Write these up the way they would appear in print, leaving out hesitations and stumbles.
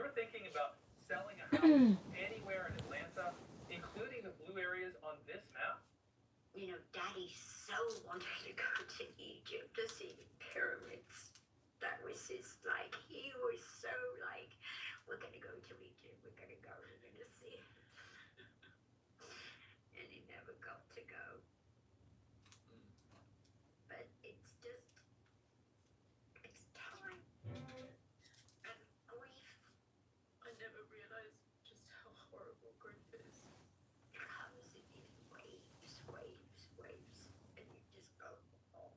you're thinking about selling a house anywhere in Atlanta, including the blue areas on this map, Daddy so wanted to go to Egypt to see the pyramids. That was his, he was so we're gonna go to Egypt, we're gonna see it. And he never got to go. But it's time. And grief. I never realized just how horrible grief is. It comes in these waves, and you just go, oh.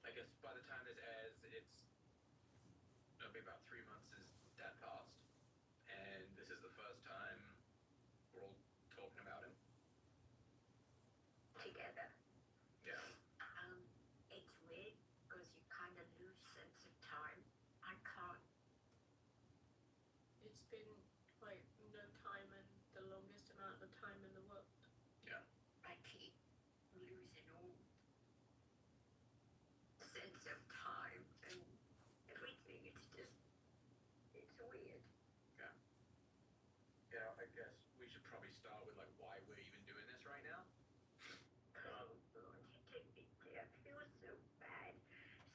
I guess by the time this airs, it'll be about 3 months since Dad passed, and this is the first time we're all talking about him. Together. Yeah. It's weird because you kind of lose sense of time. I can't. It's been no time and the longest amount of time in the world. Yeah. I keep losing all sense of time and everything. It's weird. Yeah. Yeah, I guess we should probably start with why we're even doing this right now. Oh Lord, you take me there. I feel so bad.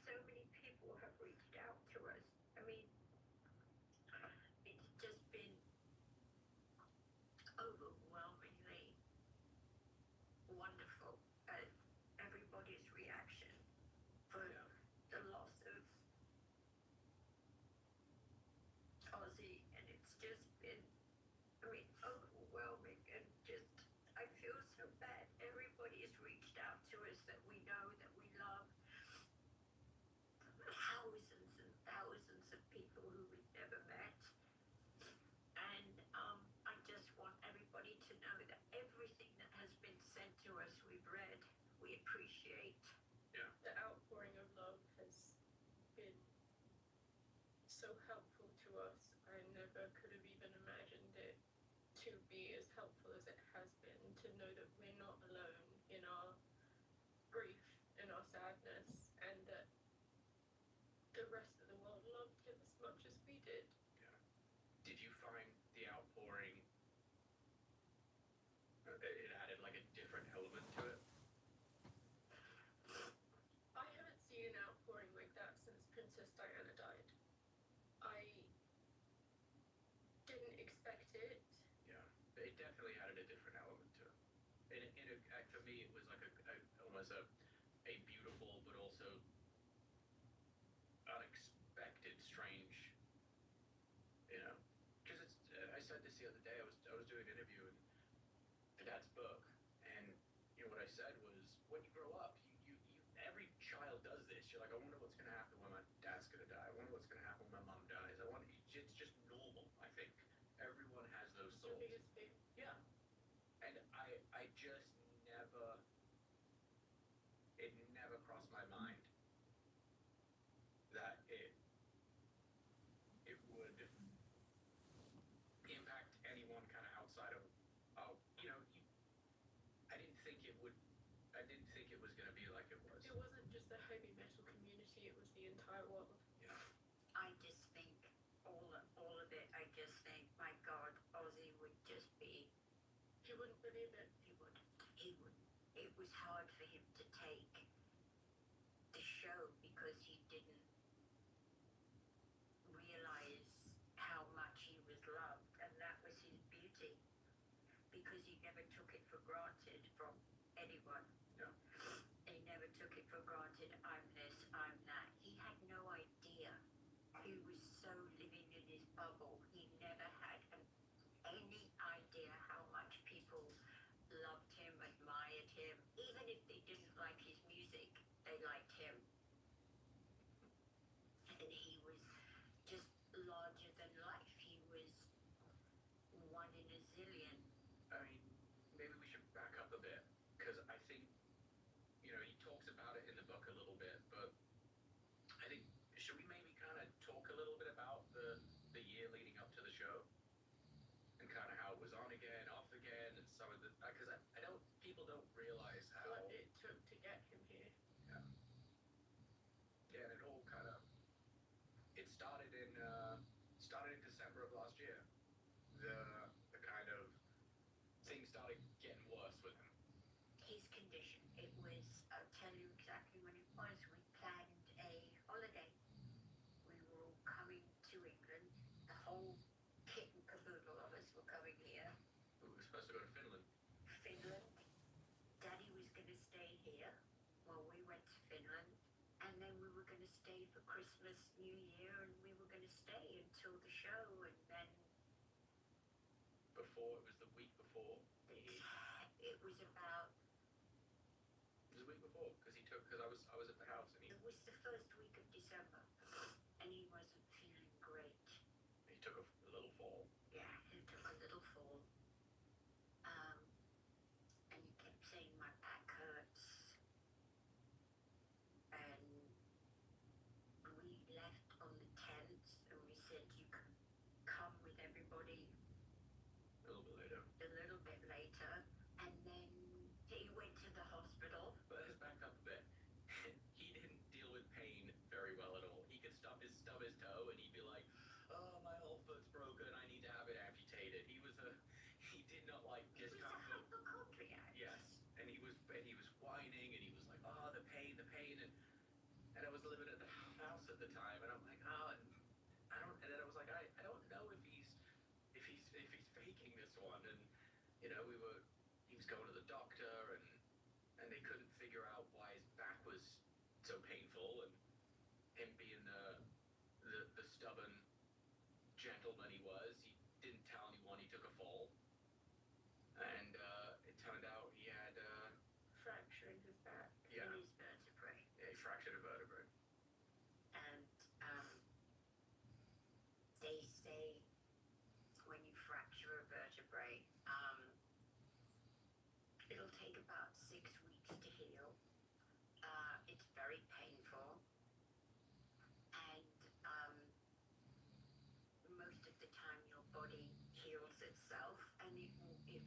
So many people have reached out to us. I mean, it's just been overwhelmingly wonderful at everybody's reaction for the loss of Ozzy, and it's just been, overwhelming, and I feel so bad. Everybody has reached out to us that we know, that we love. Thousands and thousands of people who we've never met. And I just want everybody to know that everything that has been sent to us, we've read, we appreciate. Yeah. The outpouring of love has been so helpful to us. I never could have even imagined it to be as helpful as it has been, to know that we're not alone in our grief, in our sadness, and that the rest of the world loved him as much as we did. Yeah. Did you find the outpouring, it added a different element to it? I haven't seen an outpouring like that since Princess Diana died. I didn't expect it. Yeah. It definitely added a different element to it. For me, it was almost a beautiful but also unexpected, strange, because I said this the other day. I was doing an interview for Dad's book, and what I said was, when you grow up, you every child does this. You're like, I wonder what's going to happen when my dad's going to die. I wonder what's going to happen when my mom dies. It's just normal. I think everyone has those Your thoughts. biggest fear. Yeah. And I just never, it never crossed my mind that it would impact anyone kind of outside of, I didn't think it was going to be like it was. It wasn't just the heavy metal community, it was the entire world. Yeah. I just think all of it. I just think, my God, Ozzy would just be. He wouldn't believe it. He would. It was hard for him to take the show because he didn't realize how much he was loved, and that was his beauty. Because he never took it for granted from anyone. Yeah. He never took it for granted. I'm this, I'm that. He had no idea. He was so living in his bubble. He never had any idea how much people loved him, admired him. Even if they didn't like his music, they liked him. And he was just larger than life. He was one in a zillion. I mean, maybe we should back up a bit, because I think, he talks about it in the book a little bit, but condition. It was, I'll tell you exactly when it was. We planned a holiday. We were all coming to England. The whole kit and caboodle of us were coming here. We were supposed to go to Finland. Finland. Daddy was going to stay here while we went to Finland. And then we were going to stay for Christmas, New Year, and we were going to stay until the show. And then Before, it was the week before. it was about, It was the week before, because I was at the house and it was the first week of December. And he wasn't feeling great. he took a little fall. Yeah, he took a little fall. And he kept saying my back hurts. And we left on the 10th and we said you can come with everybody A little bit later. a little bit later. And then he went to the hospital. But let's back up a bit. He didn't deal with pain very well at all. He could stub his toe and he'd be like, "Oh, my whole foot's broken. I need to have it amputated." He did not like He was a discomfort. hypochondriac. Yes, and he was whining and he was like, "Oh, the pain," and I was living at the house at the time, and I'm like, "Oh," and then I was like, I don't know if he's faking this one, and he was going to the doctor, and they couldn't figure out why his back was so painful, and him being the stubborn gentleman he was, he didn't tell anyone he took a fall, and it turned out he had Fracture in his back. yeah, In his vertebrae. he fractured a vertebrae. And they say when you fracture a vertebrae, it'll take about 6 weeks to heal. It's very painful, and most of the time your body heals itself, and it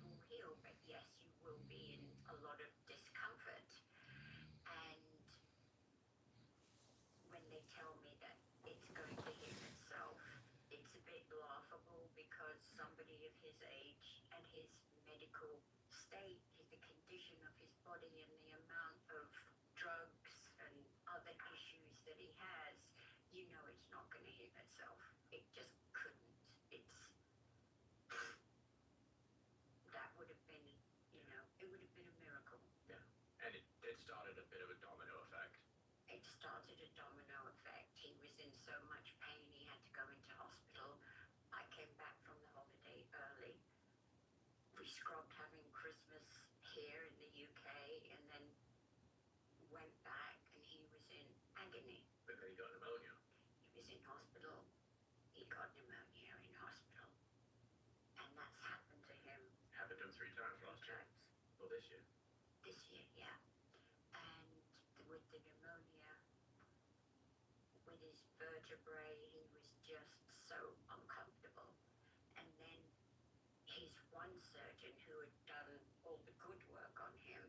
will heal. But yes, you will be in a lot of discomfort. And when they tell me that it's going to heal itself, it's a bit laughable because somebody of his age and his medical state, the condition of his body and the amount of drugs and other issues that he has, it's not going to heal itself. It just couldn't. That would have been, it would have been a miracle. Yeah, and it started a bit of a domino effect. It started a domino effect. He was in so much pain, he had to go into hospital. I came back from the holiday early. We scrubbed having Christmas here in the UK, and then went back, and he was in agony. But then he got pneumonia. He was in hospital. He got pneumonia in hospital. And that's happened to him Happened to him 3 times last year. times. Well, this year. This year, yeah. And with the pneumonia, with his vertebrae, he was just so uncomfortable. And then his one surgeon who had done all the good work on him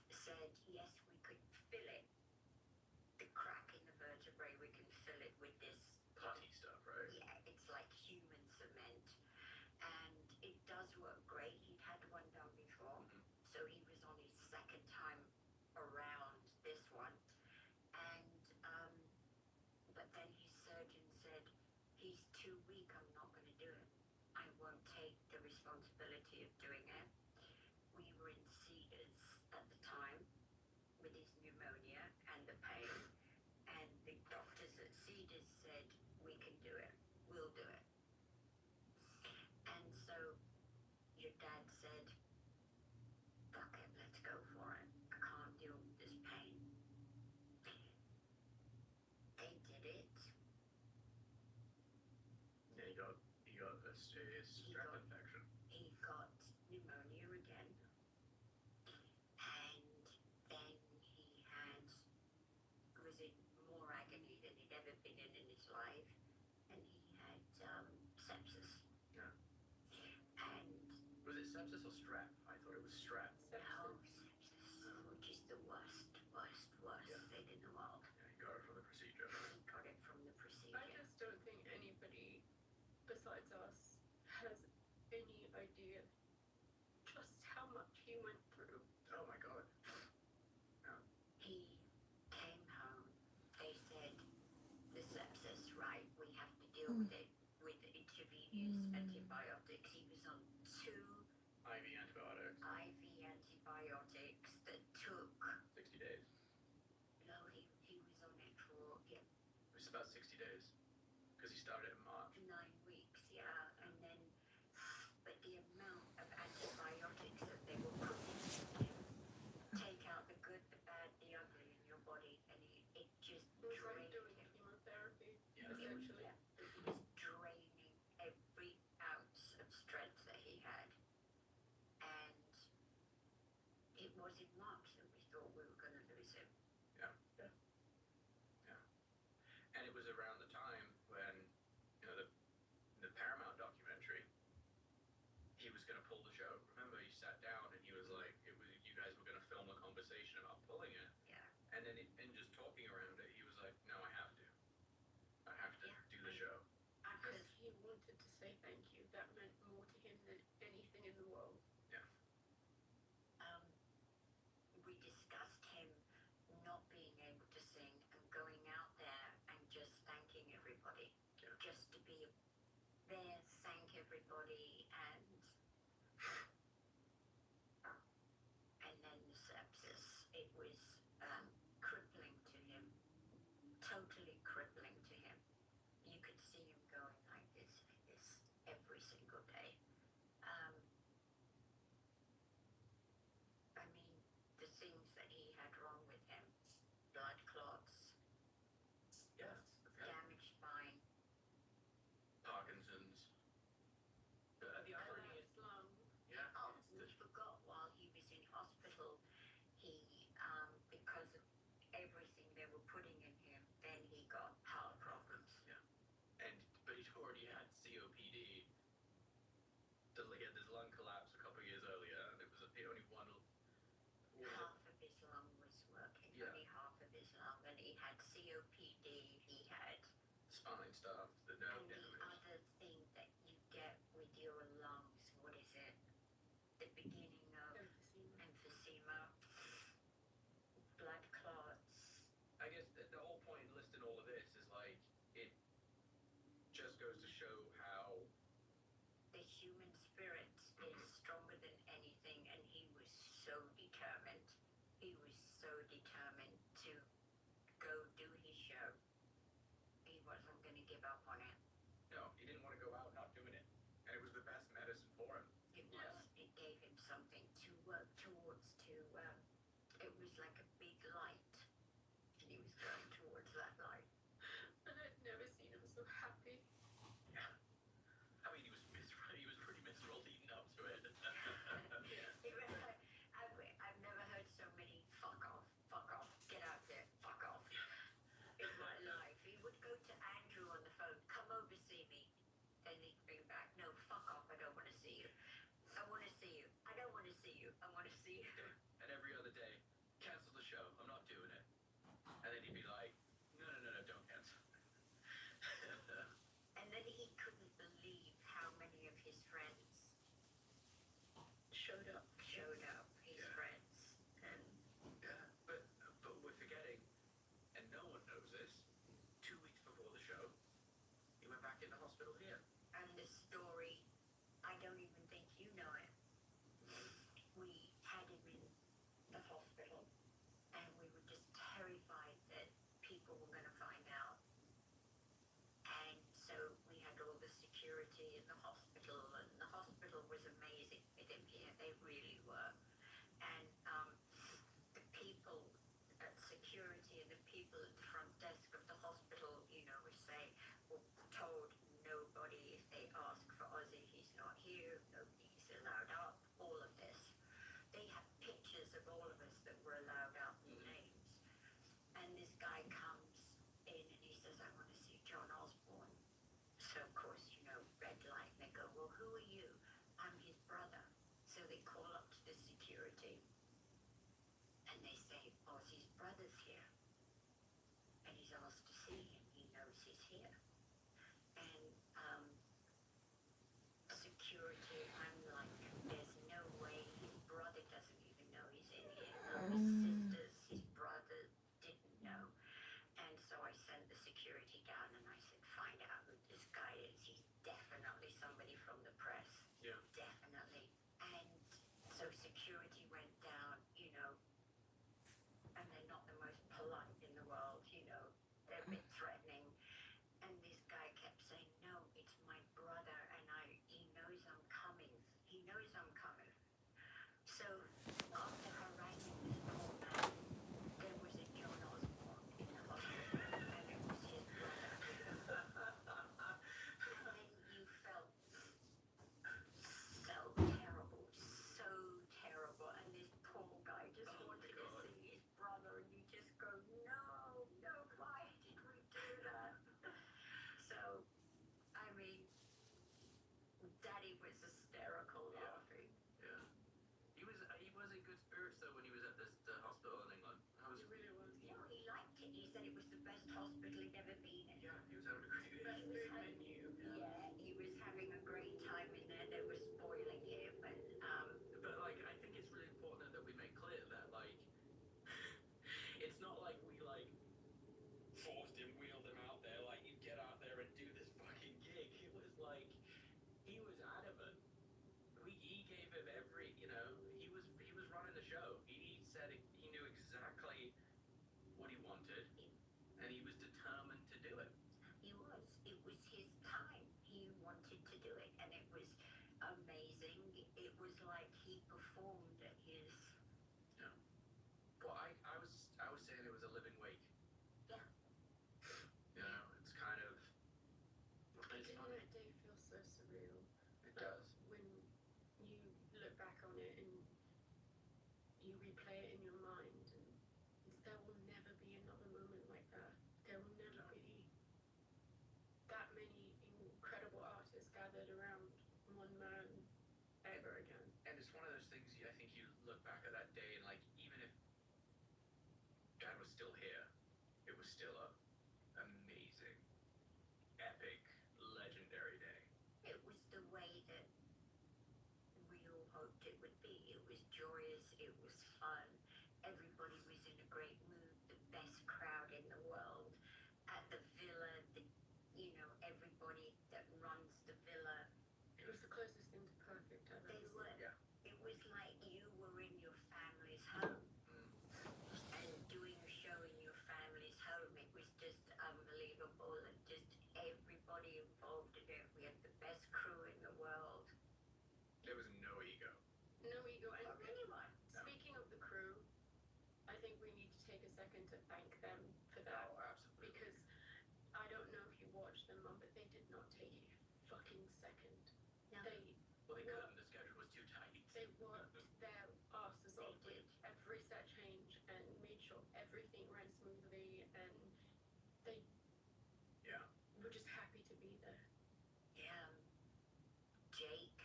said, yes, we could fill it. The crack in the vertebrae, we can fill it with this Putty stuff, right? Yeah, it's like human cement. And it does work great. He'd had one done before, so he was on his second time around this one. And but then his surgeon said, he's too weak, I'm not going to do it. I won't take the responsibility of doing it. We were in Cedars at the time with his pneumonia and the pain, and the doctors at Cedars said, we can do it, we'll do it. And so your dad said, fuck it, let's go for it. I can't deal with this pain. They did it. And he got a serious strep infection. He got pneumonia again. And then he was in more agony than he'd ever been in his life. And he had sepsis. Yeah. And Was it sepsis or strep? I thought it was strep. no, sepsis, which is the worst Yeah. thing in the world. Yeah, he got it from the procedure. He got it from the procedure. I just don't think anybody besides us has any idea just how much he went through. Oh my God. He came home. They said, the sepsis, right? We have to deal with it with intravenous antibiotics. He was on 2 IV antibiotics. IV antibiotics that took, 60 days. no, he was on it for, It was about 60 days. Because he started in March. 9 weeks, yeah. And then, but the amount of antibiotics that they were putting in him, take out the good, the bad, the ugly in your body, and it just It was like drained doing him. chemotherapy, Yeah. essentially. It was draining every ounce of strength that he had. And it was in March that we thought we were going to lose him. And it was around the time when, the Paramount documentary, he was going to pull the show. Remember, he sat down and he was like, you guys were going to film a conversation about pulling it. Yeah. And then in just talking around it, he was like, no, I have to. I have to do the show. Because he wanted to say thank you. That meant more to him than anything in the world. We discussed him not being able to sing and going out there and just thanking everybody. Yeah. Just to be there, thank everybody, and then the sepsis. It was crippling to him, totally crippling to him. You could see him going like this every single day. I mean, the things that he had wrong with him, blood clots, Yeah. damaged spine, Parkinson's. The Collapsed lung. Yeah. Oh, we forgot while he was in hospital, he, because of everything they were putting in him, then he got heart problems. But he'd already had COPD. He had this lung collapse a couple of years earlier, and it was only one. Half of his lung was working, Yeah. only half of his lung, and he had COPD, he had, Spine stuff, the nerve and the damage. other thing that you get with your lungs, what is it? The beginning of Emphysema. blood clots. I guess the whole point in listing all of this is like, it just goes to show how The human spirit is stronger than anything, and he was so determined. He was so determined to go do his show. He wasn't going to give up on it. he didn't want to go out not doing it. And it was the best medicine for him. It was. It gave him something to work towards. It was like a big light, and he was going towards that light. And I'd never seen him so happy. I mean, he was pretty miserable leading up to it. I've never heard so many fuck off, get out there, fuck off in my life. He would go to Andrew on the phone, come over, see me. Then he'd bring back, no, fuck off, I don't want to see you. I want to see you. I don't want to see you. I want to see you. And every other day, cancel the show. I'm not doing it. And then he'd be like, no, don't cancel. And then he couldn't believe how many of his friends Showed up. his Yeah. friends. And But we're forgetting, and no one knows this, 2 weeks before the show, he went back in the hospital here. And the story, I don't even think you know it. We had him in the hospital, and we were just terrified that people were going to find out. And so we had all the security in the hospital, and the hospital was amazing with him here. They really were. And the people at security and the people at the front desk of the hospital, were saying, were told nobody, if they ask for Ozzy, he's not here, nobody's allowed out, all of this. They have pictures of all of us that were allowed out and names. And this guy comes in and he says, I want to see John Osborne. So of course, red light, and they go, well, who are you? I'm his brother. So they call up to the security and they say, Ozzy's brother's here. And he's asked to see him. He knows he's here. And security, I'm like, there's no way his brother doesn't security went down, you know, and they're not the most polite in the world, you know, they're a bit threatening. And this guy kept saying, no, it's my brother, and he knows I'm coming. He knows I'm coming. So after harassing this poor man, there was a John Osborne in the hospital, and it was his brother with him. And then you felt so terrible, so terrible. And this poor guy just wanted to see his brother, and you just go, no, no, why did we do that? So, I mean, Daddy was hysterical laughing. Yeah. He was in good spirits though when he was at the hospital in England. He really was. You know, he liked it. He said it was the best hospital he'd ever been in. Yeah, he was having a great Best He was food having, menu. yeah, he was having a great time in there. They were spoiling him, and But like, I think it's really important that we make clear that like, it's not like we like forced him, wheeled him out there. Like, you get out there and do this fucking gig. It was like he was adamant. He gave him every, you know, he was running the show. He said he knew exactly what he wanted, and he was determined to do it. he was. It was his time. He wanted to do it, and it was amazing. It was like he performed at his. Well, I was saying it was a living wake. Yeah. You know, it's kind of. It's Didn't funny. that day feel so surreal? It does. When you look back on it and you replay it in your mind, and there will never be another moment like that. There will never be that many incredible artists gathered around one man ever again. And it's one of those things I think you look back at that day and like, even if Dad was still here, it was still a amazing, epic, legendary day. It was the way that we all hoped it would be. It was joyous. It was fun. Everybody was in a great mood. The best crowd in the world at the villa. You know, everybody that runs the villa. It was the closest thing to perfect I've They ever were. seen. Yeah. It was like you were in your family's home. And doing a show in your family's home, it was just unbelievable, and just everybody involved in it. We had the best crew in the world. There was no ego. No ego. And Or anyone. speaking of the crew, I think we need to take a second to thank them for that. Oh, absolutely. Because I don't know if you watched them, Mum, but they did not take a fucking second. No. Well, they couldn't. The schedule was too tight. They worked their asses They off with did. every set change and made sure everything ran smoothly, and they Yeah. were just happy to be there. Yeah. Jake.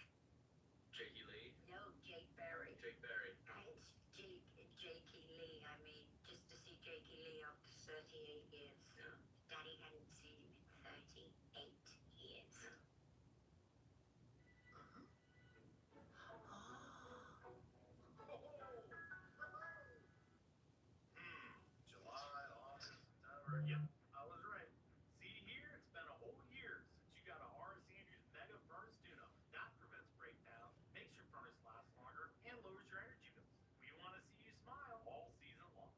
Jakey Lee. No, Jake Berry. Jake Berry. It's Jakey Lee. I mean, just to see Jakey Lee after 38 years. Yeah. Daddy hadn't seen him in 38 years. July, August, September. Yep, I was right. See here, it's been a whole year since you got a Horace Andrews Mega Furnace Tune-Up. That prevents breakdown, makes your furnace last longer, and lowers your energy bills. We want to see you smile all season long.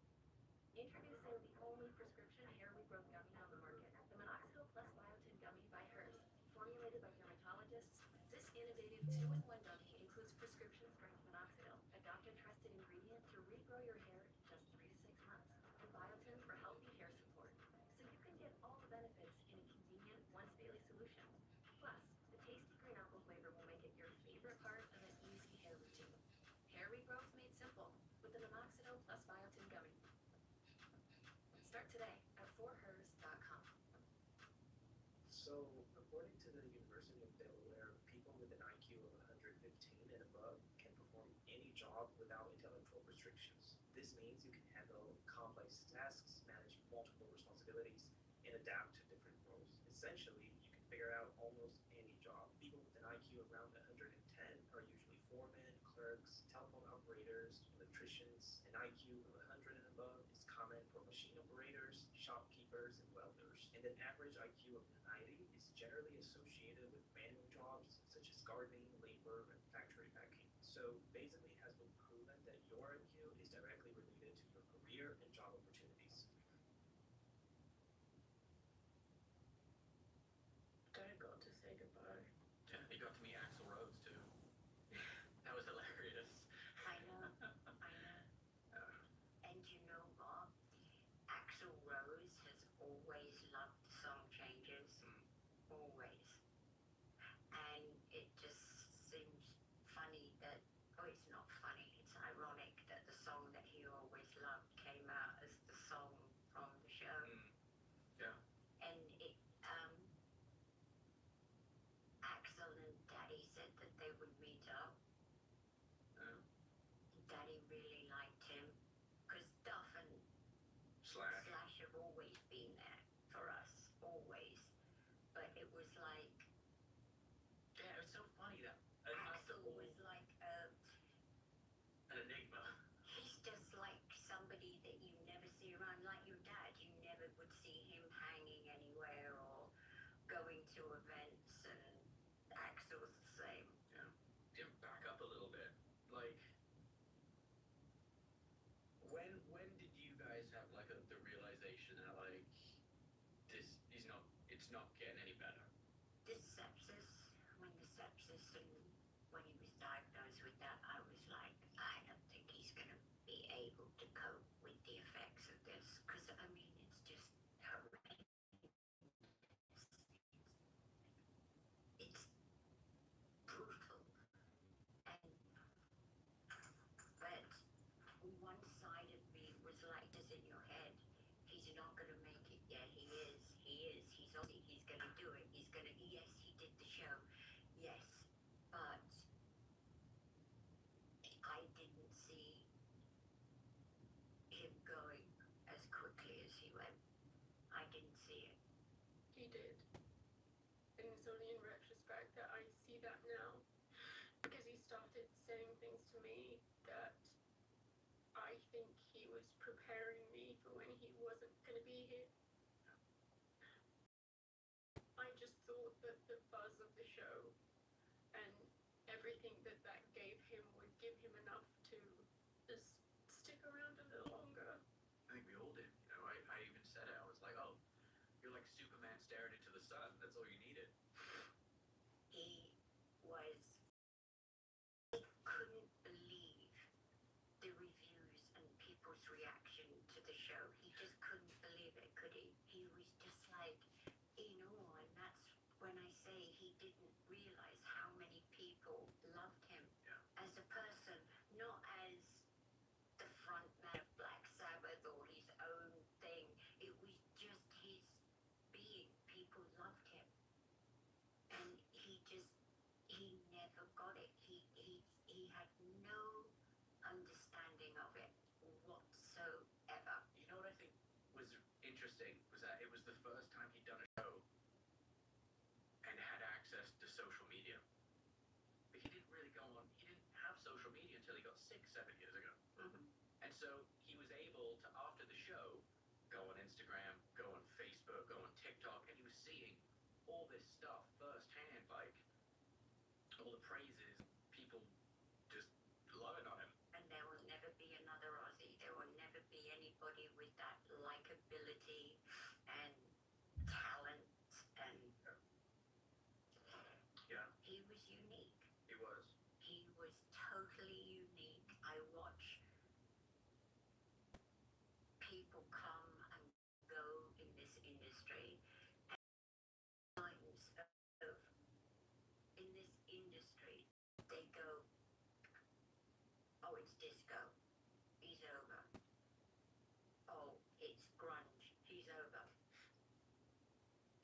Introducing the only prescription hair regrowth gummy on the market, the Minoxidil Plus Biotin Gummy by Hers. Formulated by dermatologists, this innovative 2-in-1 gummy includes prescription-strength minoxidil, a doctor-trusted ingredient to regrow your hair in just 3 to 6 months, and biotin for healthy hair support, so you can get all the benefits in a convenient once-daily solution. Plus, the tasty green apple flavor will make it your favorite part of an easy hair routine. Hair regrowth made simple with the Minoxidil Plus Biotin Gummy. Start today at forhers.com. So, according to the University of Delaware, people with an IQ of 115 and above can perform any job without intellectual restrictions. This means you can handle complex tasks, manage multiple responsibilities, and adapt to different roles. Essentially, you can figure out almost any job. People with an IQ around 110 are usually foremen, clerks, telephone operators, electricians. An IQ of 100 and above is common for machine operators, shopkeepers, and welders. And an average IQ of 90 is generally associated with manual jobs such as gardening, labor, and factory packing. So basically, it has been proven Slash. have always been there for us, always. But it was like Yeah, it's so funny that Axel was like an enigma. he's just like somebody that you never see around, like your dad. You never would see him hanging anywhere or going to events, and Axel's the same. Yeah. Jim, back up a little bit. Like, when did you guys have like the realization that like it's not getting any better? This sepsis, when the sepsis and when he was diagnosed with that, I was like, I don't think he's going to be able to cope with the effects of this, because I mean, it's just horrendous. It's brutal. And but one side of me was like, just in your head, he's not going to make it. Yeah, he is. He's Aussie. He's going to do it. He's going to. Yes, he did the show. Yes, but I didn't see him going as quickly as he went. I didn't see it. He did. And it's only in retrospect that I see that now. Because he started saying things to me that I think he was preparing me for when he wasn't going to be here. I just thought that the buzz of the show and everything that gave him would give him enough to just stick around a little longer. I think we all did. You know, I even said it. I was like, oh, you're like Superman staring into the sun. That's all you needed. He was. I couldn't believe the reviews and people's reaction to the show. He just couldn't believe it, could he? He was just like, in awe, and that's when I say he didn't realize how many people loved him as a person, not as the front man of Black Sabbath or his own thing. It was just his being. People loved him, and he never got it. He had no understanding of it whatsoever. You know what I think was interesting was that it was the first time he'd done a show and had access to social media. But he didn't really go on. He didn't have social media until he got sick 7 years ago. Mm-hmm. And so he was able to, after the show, go on Instagram, go on Facebook, go on TikTok, and he was seeing all this stuff firsthand, like all the praises, people just loving on him. And there will never be another Aussie. There will never be anybody with that likability and talent. And Yeah, he was unique. he was. He was totally unique. I watch people come and go in this industry, and times of in this industry they go, oh, it's disco, he's over. Oh, it's grunge, he's over.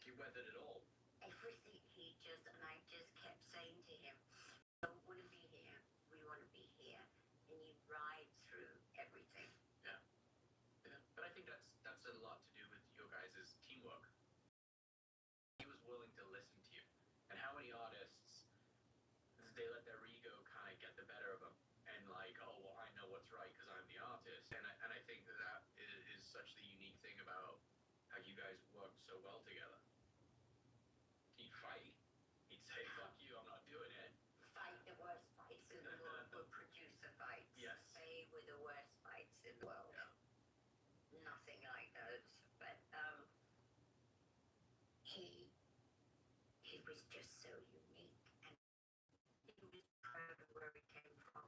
He weathered it all. Everything he just, and I just kept saying to him, we don't want to be here, we want to be here. And you ride through everything. Yeah. But I think that's a lot to do with your guys' teamwork. He was willing to listen to you. And how many artists, they let their ego kind of get the better of them. And like, oh, well, I know what's right because I'm the artist. And I think that is such the unique thing about how you guys work so well together. He'd fight. He'd say, fuck you, I'm not doing it. Fight the worst fights in the world were producer fights. Yes. They were the worst fights in the world. Yeah. Nothing like those. But he was just so unique, and he was proud of where he came from.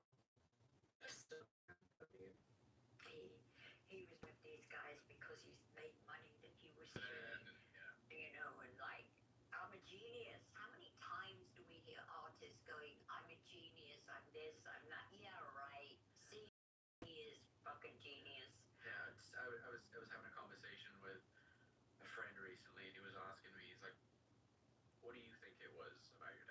He was with these guys because he's made money that he was doing, you know, and like, I'm a genius. How many times do we hear artists going, I'm a genius, I'm this, I'm that? Yeah, right. See, he is fucking genius. Yeah, I was having a conversation with a friend recently, and he was asking me, he's like, what do you think it was about your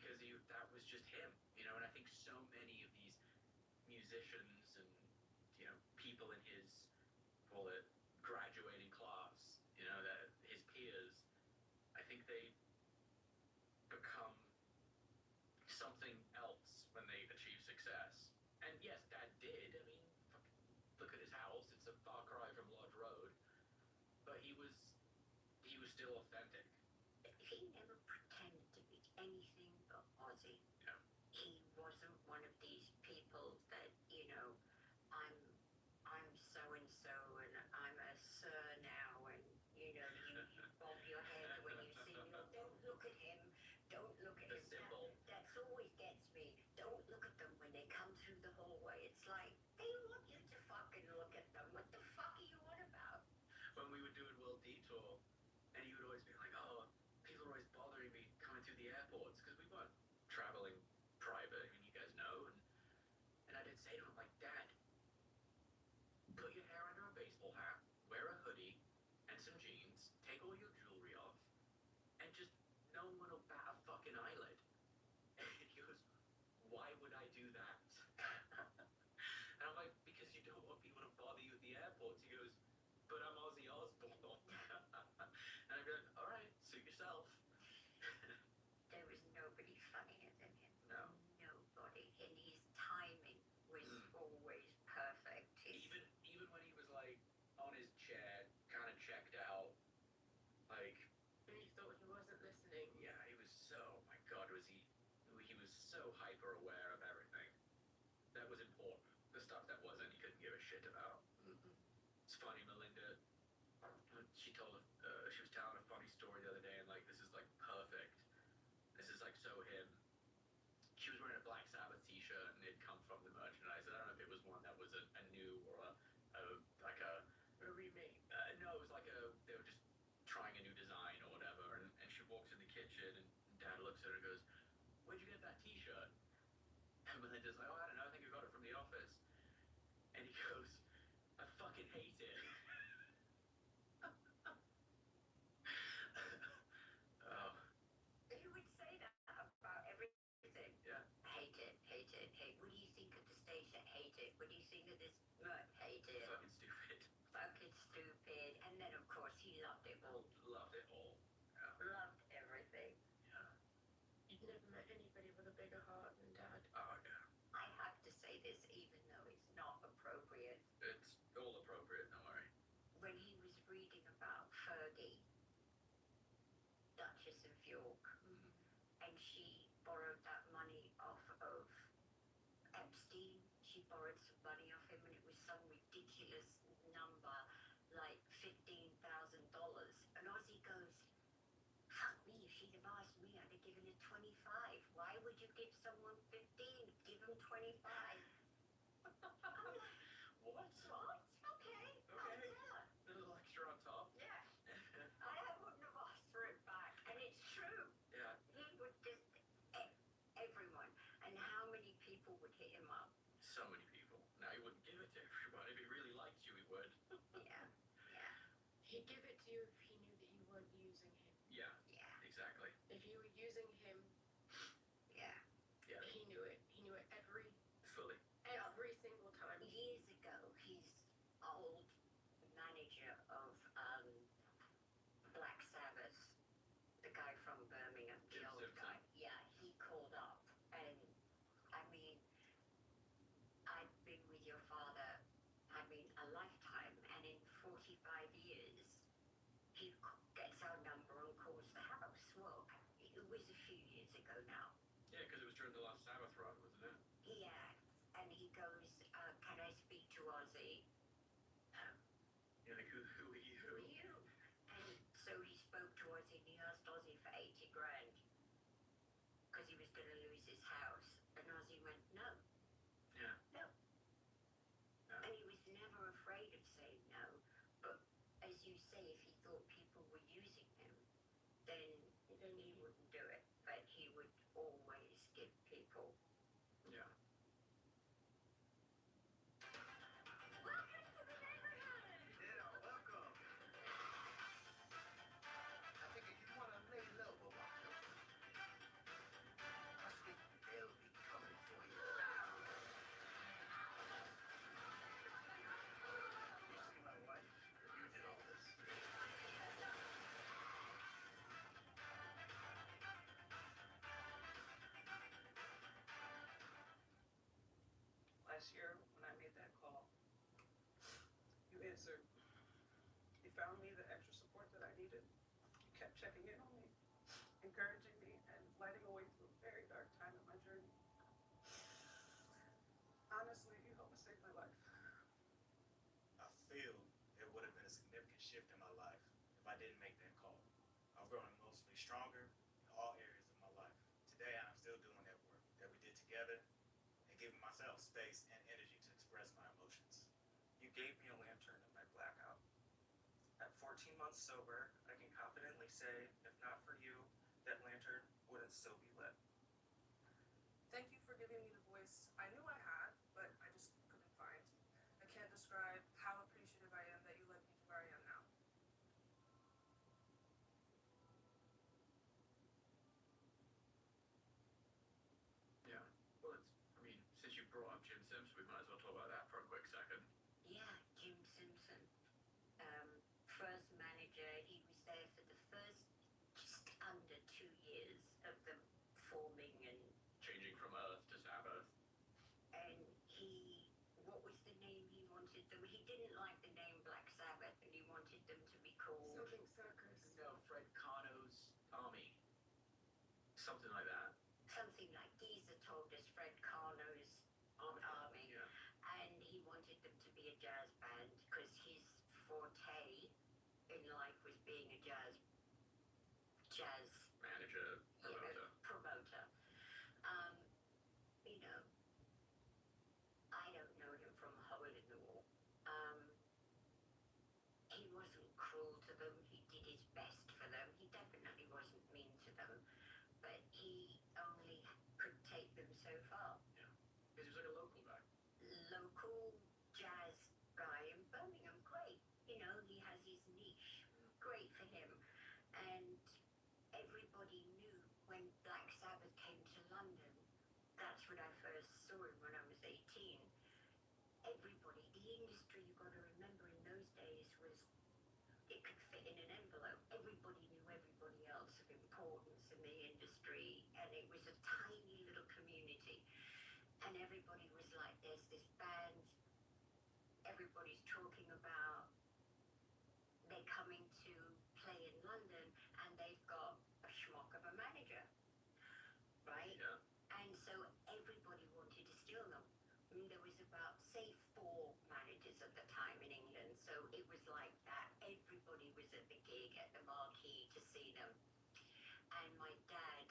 because that was just him, and I think so many of these musicians and, people in his, call it, graduating class, that his peers, I think they become something else when they achieve success. And yes, Dad did. I mean, look at his house. It's a far cry from Lodge Road. But he was still authentic. He never pretended to be anything but Aussie. Yeah. He wasn't one of these people that, I'm so and so and I'm a sir now and you bob your head when you see me. Don't look at him. Don't look at The him. symbol. That's always gets me. Don't look at them when they come through the hallway. It's like they want you to fucking look at them. What the fuck are you on about? When we were doing World Detour, and he would always be like, oh, people are always bothering me coming through the airports, because we weren't traveling private, I mean, you guys know, and I did say to him, like, Dad, put your hair under a baseball hat, wear a hoodie, and some jeans, take all your jewelry off, and just no one will bat a fucking eyelid. And he goes, why would I do that? And I'm like, because you don't want people to bother you at the airports. He goes, but I'm Ozzy Osbourne. And I'd be like, all right, suit yourself. There was nobody funnier than him. No. Nobody. And his timing was always perfect. Even when he was like on his chair, kind of checked out, like, And you thought he wasn't listening. yeah, he was so, my God, he was so hyper aware of everything. That was important. The stuff that wasn't, he couldn't give a shit about. It's funny, Melinda, she was telling a funny story the other day, and like, this is like perfect. This is like so him. She was wearing a Black Sabbath t-shirt, and it'd come from the merchandise. I don't know if it was one that was a new or A remake. no, it was like they were just trying a new design or whatever, and she walks in the kitchen, and Dad looks at her and goes, where'd you get that t-shirt? And Melinda's like, oh, I don't know, I think I got it from the office. And he goes, I fucking hate it. Oh, Who would say that about everything? yeah. Hate it, hate it, hate. What do you think of the station? Hate it. What do you think of this merch? Hate it. Fucking stupid. Fucking stupid. And then, of course, he loved it all. Loved it all. Yeah. Loved everything. Yeah. You've never met anybody with a bigger heart than Dad. Oh, yeah. I have to say this, even though it's not appropriate. It's all appropriate, don't worry. When he was reading about Fergie, Duchess of York, and she borrowed that money off of Epstein. She borrowed some money off him, and it was some ridiculous number, like $15,000. And Ozzy goes, fuck me, if she'd have asked me, I'd have given her 25. Why would you give someone 15? Give him 25. I'm like, What? what? Okay. Okay. Yeah. A little extra on top. Yeah. I wouldn't have asked for it back. And it's true. Yeah. He would just, everyone. And how many people would hit him up? So many people. Now he wouldn't give it to everybody. If he really liked you, he would. Yeah. Yeah. He'd give it to you if he knew that you weren't using him. Yeah, Yeah. exactly. If you were using him, Yeah. he knew it. He knew it every Fully. single time. Years ago, his old manager of Black Sabbath, the guy from Birmingham, the Jim old Simpson. guy, yeah, he called up, and I mean, I've been with your father, I mean, a lifetime, and in 45 years, he gets our number and calls the house. Well, it was a few years ago now. Yeah, because it was during the last Sabbath run, wasn't it? Yeah, and he goes, can I speak to Ozzy? You're like, who are you? Who are you? And so he spoke to Ozzy, and he asked Ozzy for 80 grand because he was going to lose his house. And Ozzy went, no. Yeah. No. Yeah. And he was never afraid of saying no. But as you say, if he thought people were using him, then he wouldn't do it. But he would always give people last year when I made that call. You answered. You found me the extra support that I needed. You kept checking in on me, encouraging me, and lighting a way through a very dark time in my journey. Honestly, you helped to save my life. I feel it would have been a significant shift in my life if I didn't make that call. I've grown emotionally stronger in all areas of my life. Today, I'm still doing that work that we did together and giving myself space and energy to express my emotions. You gave me a lantern in my blackout. At 14 months sober, I can confidently say, if not for you, that lantern wouldn't still be lit. Thank you for giving me the voice I knew I had, but I just couldn't find. I can't describe how appreciative I am that you led me to where I am now. Yeah. Well, since you brought up Jim Simpson, we might as well talk about that for a quick second. Yeah, Jim Simpson. First manager, he was there for the first just under 2 years of them forming and Changing from Earth to Sabbath. what was the name he wanted them? He didn't like the name Black Sabbath and he wanted them to be called Something circus. No, Fred Kano's Army. Something like that. something like Giza told us Fred Carno's Army. Yeah. And he wanted them to be a jazz band because his forte in life was being a jazz Manager, promoter. promoter. You know, I don't know him from a hole in the wall. He wasn't cruel to them. He did his best for them. He definitely wasn't mean to them, but he only could take them so far. Because he was like a local guy. Local jazz guy in Birmingham, great. You know, he has his niche. Great for him. And everybody knew when Black Sabbath came to London. That's when I first saw him when I was 18. Everybody, the industry, you've got to remember in those days was, it could fit in an envelope. Everybody knew everybody else of importance in the industry, and it was a tiny little community. And everybody was like, there's this band, everybody's talking about, they're coming to play in London, and they've got a schmuck of a manager, right? Yeah. And so everybody wanted to steal them. There was about, say, 4 managers at the time in England, so it was like that. Everybody was at the gig, at the marquee to see them. And my dad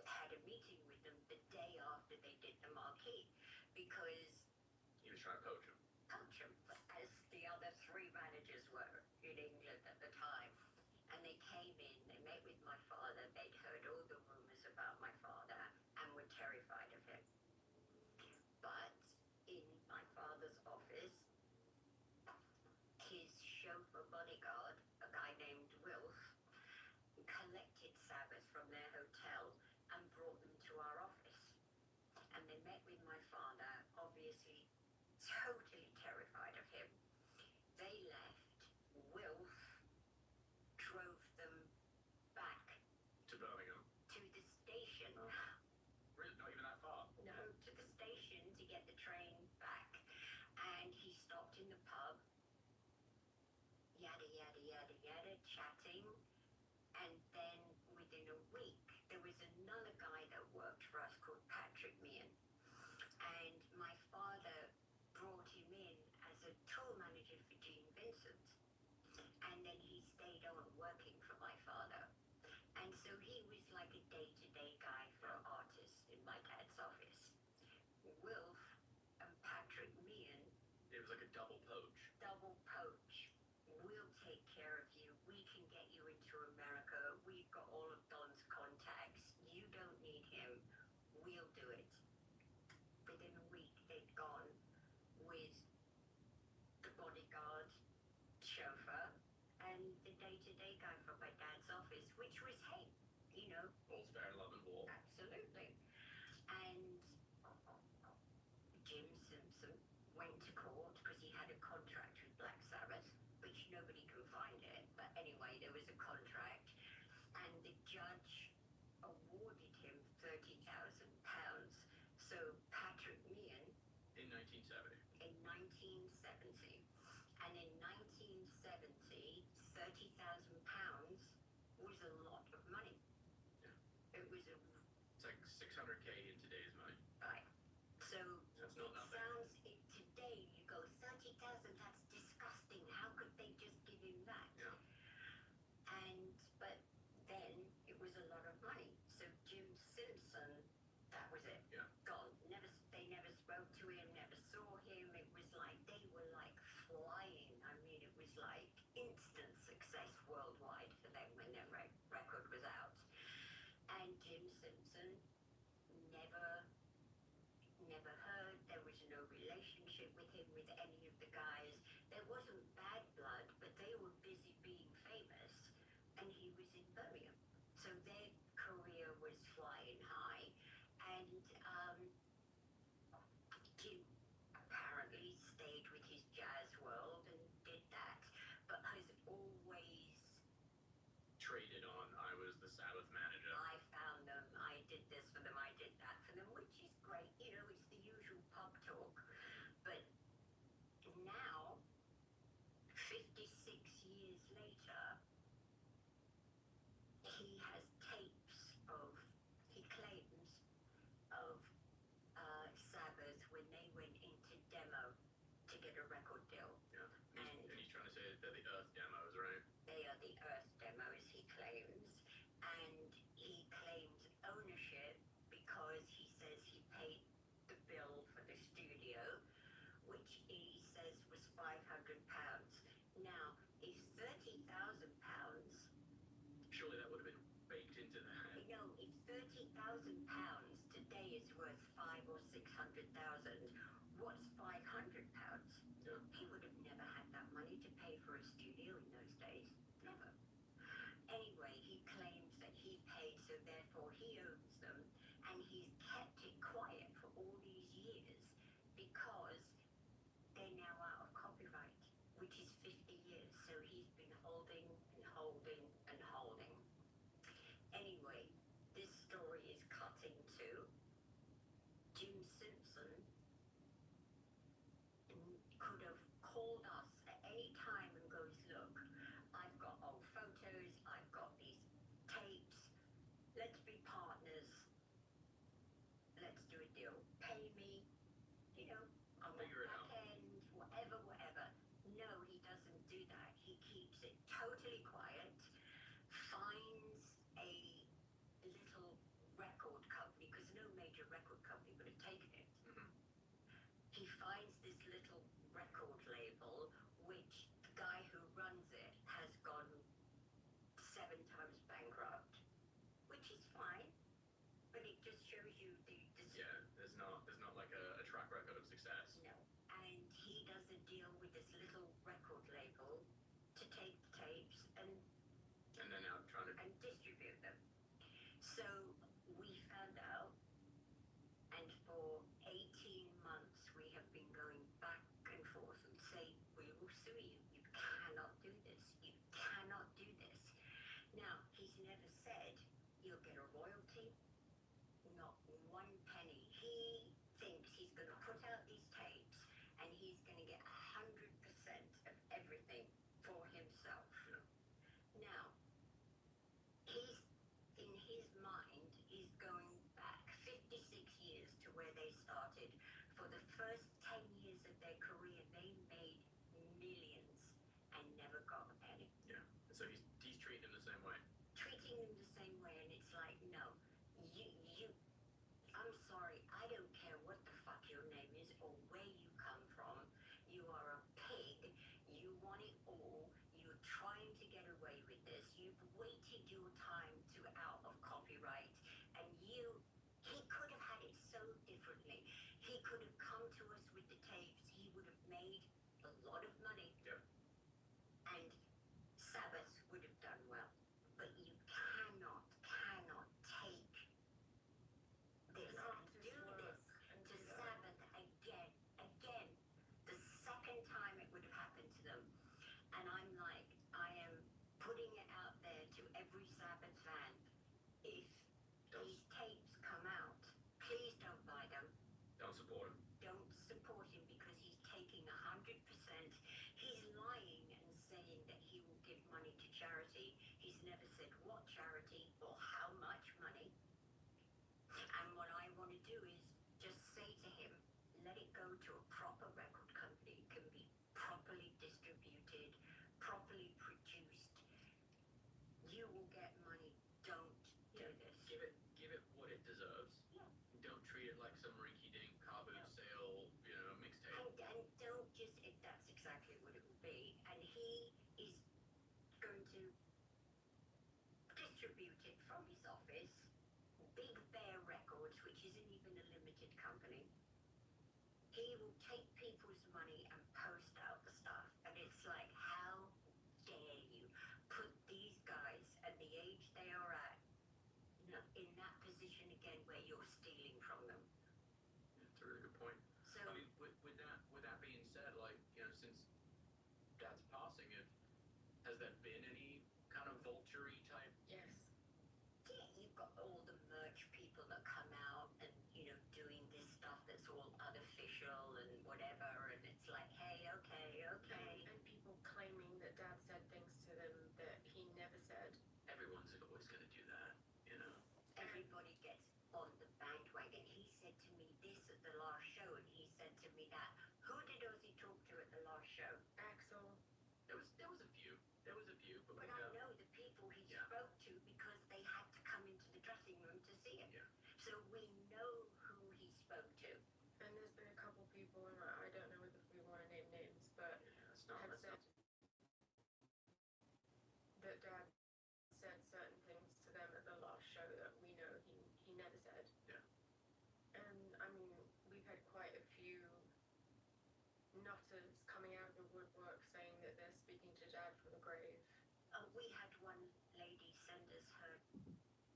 had a meeting with them the day after they did the marquee because He was trying to poach him. as the other 3 managers were in England at the time. And they came in, they met with my father, they'd heard all the rumours about my father and were terrified of him. But in my father's office, his chauffeur bodyguard, a guy named Wilf, collected Sabbath from their hotel and brought them to our office. And they met with my father, obviously totally terrified of him. They left. Wilf drove them back To Birmingham. to the station. Really? Not even that far. No, to the station to get the train back. And he stopped in the pub, yada, yada, yada, yada, chatting. And then within a week, there was another guy that worked for us called Patrick Meehan. And my father brought him in as a tour manager for Gene Vincent. And then he stayed on working for my father. And so he was like a day-to-day guy for artists in my dad's office. Wilf and Patrick Meehan, It was like a double poach. double poach. We'll take care of you. We can get you into America. We've got all of Don's contacts. You don't need him. We'll do it. Within a week, they'd gone with the bodyguard, chauffeur, and the day-to-day guy from my dad's office, which was, hey, you know, All's fair in love and war. absolutely. And Jim Simpson went to court because he had a contract with Black Sabbath, which nobody can find it. But anyway, there was a contract, and the judge awarded him £30,000. So Patrick 1970. In 1970. And in 1970, £30,000 was a lot of money. Yeah. It was a It's like 600K in today's money. right. So That's it not nothing. sounds today you go 30,000. That's disgusting. How could they just give him that? Yeah. But then it was a lot of money. So Jim Simpson, that was it. Yeah. Gone. They never spoke to him. Never saw him. It was like they were like flying. I mean, it was like instant success worldwide for them when their record was out. And Jim Simpson never heard. There was no relationship with him, with any of the guys. There wasn't bad blood, but they were busy being famous, and he was in Birmingham. So their career was flying high, and Jim apparently stayed with his jazz world and did that, but has always Traded on, I was the Sabbath manager. I found them, I did this for them, I did that for them, which is great, it's the usual pub talk. But now, 56 years later, he has tapes he claims, of Sabbath when they went into demo to get a record deal. Yeah. And he's trying to say that they're the Earth demos, right? They are the Earth demos, he claims, and he claims ownership because he says he paid the bill for the studio, which he says was £500. Now, if £30,000, Surely that would have been baked into that. if £30,000 today is worth 500,000 or 600,000, what's £500? Yeah. He would have never had that money to pay for a studio in those days. Never. Anyway, he claims that he paid, so therefore he owns them, and he's kept it quiet for all these years because they're now out of copyright, which is 50 years. So he's been holding and holding and holding. Anyway, this story is cutting to Jim Simpson could have called us at any time and goes, look, I've got old photos, I've got these tapes, let's be partners, let's do a deal, pay me, on the Figure it out. back end, whatever. No, he doesn't do that. He keeps it totally quiet, finds a little record company, because no major record company would have taken it. Mm-hmm. He finds this little record label, which the guy who runs it has gone 7 times bankrupt, which is fine, but it just shows you Yeah, there's not like a track record of success. No. And he does a deal with this little record label to take the tapes and then now trying to. distribute them. So we found out, and for 18 months we have been going back and forth and saying, we will sue you. You cannot do this. You cannot do this. Now, he's never said you'll get a royalty, not 1 penny. He thinks he's going to put out these tapes and he's going to get 100% of everything for himself. Yeah. Now, in his mind, he's going back 56 years to where they started. For the first 10 years of their career, they made millions and never got a penny. Yeah. And so he's treating them the same way. Treating them the same way, and it's like, no, I'm sorry, I don't care what the fuck your name is or where you come from. You are a pig. You want it all. You're trying to get away with this. You've waited your time out of copyright, and he could have had it so differently. He could have come to us with the tapes. He would have made a lot of money. Yeah. And Sabbath would have done well. But you cannot take this and do this to Sabbath again. The second time it would have happened to them. And I'm like, I am putting it out there to every Sabbath fan. If these tapes come out, please don't buy them. Don't support him. Don't support him, 100%. He's lying and saying that he will give money to charity. He's never said what charity or how much money. And what I want to do is just say to him, let it go to a proper record company. It can be properly distributed, properly produced. You will get money. Don't do this. Give it what it deserves. Yeah. Don't treat it like some rinky-dink car boot sale, mixtape. And don't just, that's exactly what it will be. And he is going to distribute it from his office. Big Bear Records, which isn't even a limited company. He will take people's money and post out the stuff. And it's like, how dare you put these guys at the age they are at in that position again where you're stealing from them. That's a really good point. So, I mean, with that being said, since Dad's passing, has there been any kind of vulture-y type? Yes. yeah, you've got all the merch people that come out and, doing this stuff that's all unofficial and whatever. And it's like, hey, okay. And people claiming that Dad said things to them that he never said. Everyone's always going to do that, Everybody gets on the bandwagon. He said to me this at the last show, and he said to me that. Who did Ozzy talk to at the last show? Axel. There was a few. But But I know the people he spoke to because they had to come into the dressing room to see him. Yeah. So we know who he spoke to. And there's been a couple people, and I don't know if we want to name names, but It's not. have said that Dad said certain things to them at the last show that we know he never said. Yeah. And I mean, we've had quite a few nutters coming out of the woodwork saying that they're speaking to Dad from the grave. We had one lady send us her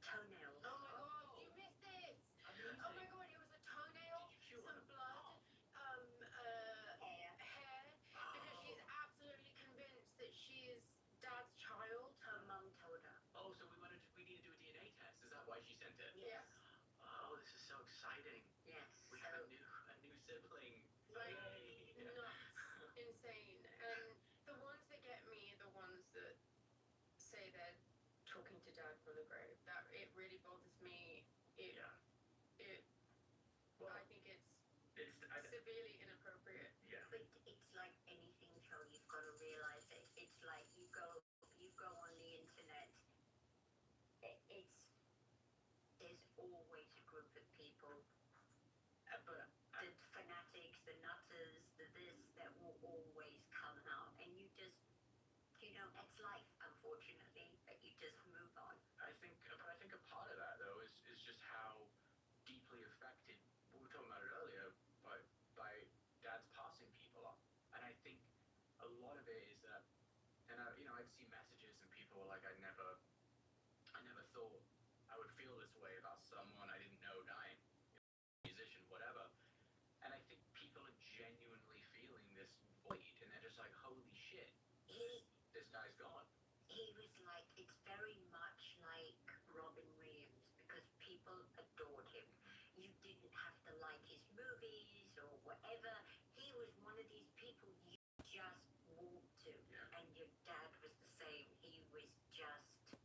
toenails. Oh my god, you missed this! Oh my god, it was a toenail, some blood, hair, because she's absolutely convinced that she is Dad's child. Her mum told her. Oh, so we need to do a DNA test. Is that why she sent it? Yeah. Oh, this is so exciting. Yes. We have a new sibling. Like, Yay. nuts, insane. And the ones that get me are the ones that say they're talking to Dad from the grave. That it really bothers me. Well, I think it's I, severely inappropriate. yeah. But it's like anything, Joe. You've got to realize it. It's like you go on the internet. There's always a group of people, But the fanatics, the nutters, the this that will always come out, and you just, it's life, unfortunately. That you just move on. I think a part of that though is just how deeply affected we were talking about it earlier by Dad's passing people up, and I think a lot of it is that, and I'd see messages and people were like, I never thought I would feel this way about someone I didn't know dying, musician, whatever, and I think people are genuinely feeling this void, and they're just like, holy shit, this guy's gone. He was like, it's very much like Robin Williams because people adored him. You didn't have to like his movies or whatever. He was one of these people you just walked to. Yeah. And your dad was the same. He was just.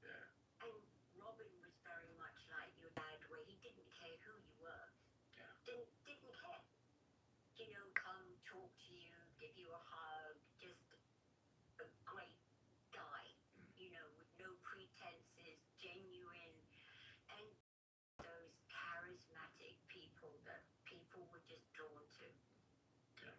Yeah. And Robin was very much like your dad, where he didn't care who you were. Yeah. Didn't care. Come talk to you, give you a hug, just a great guy, with no pretenses, genuine, and those charismatic people that people were just drawn to. Yeah.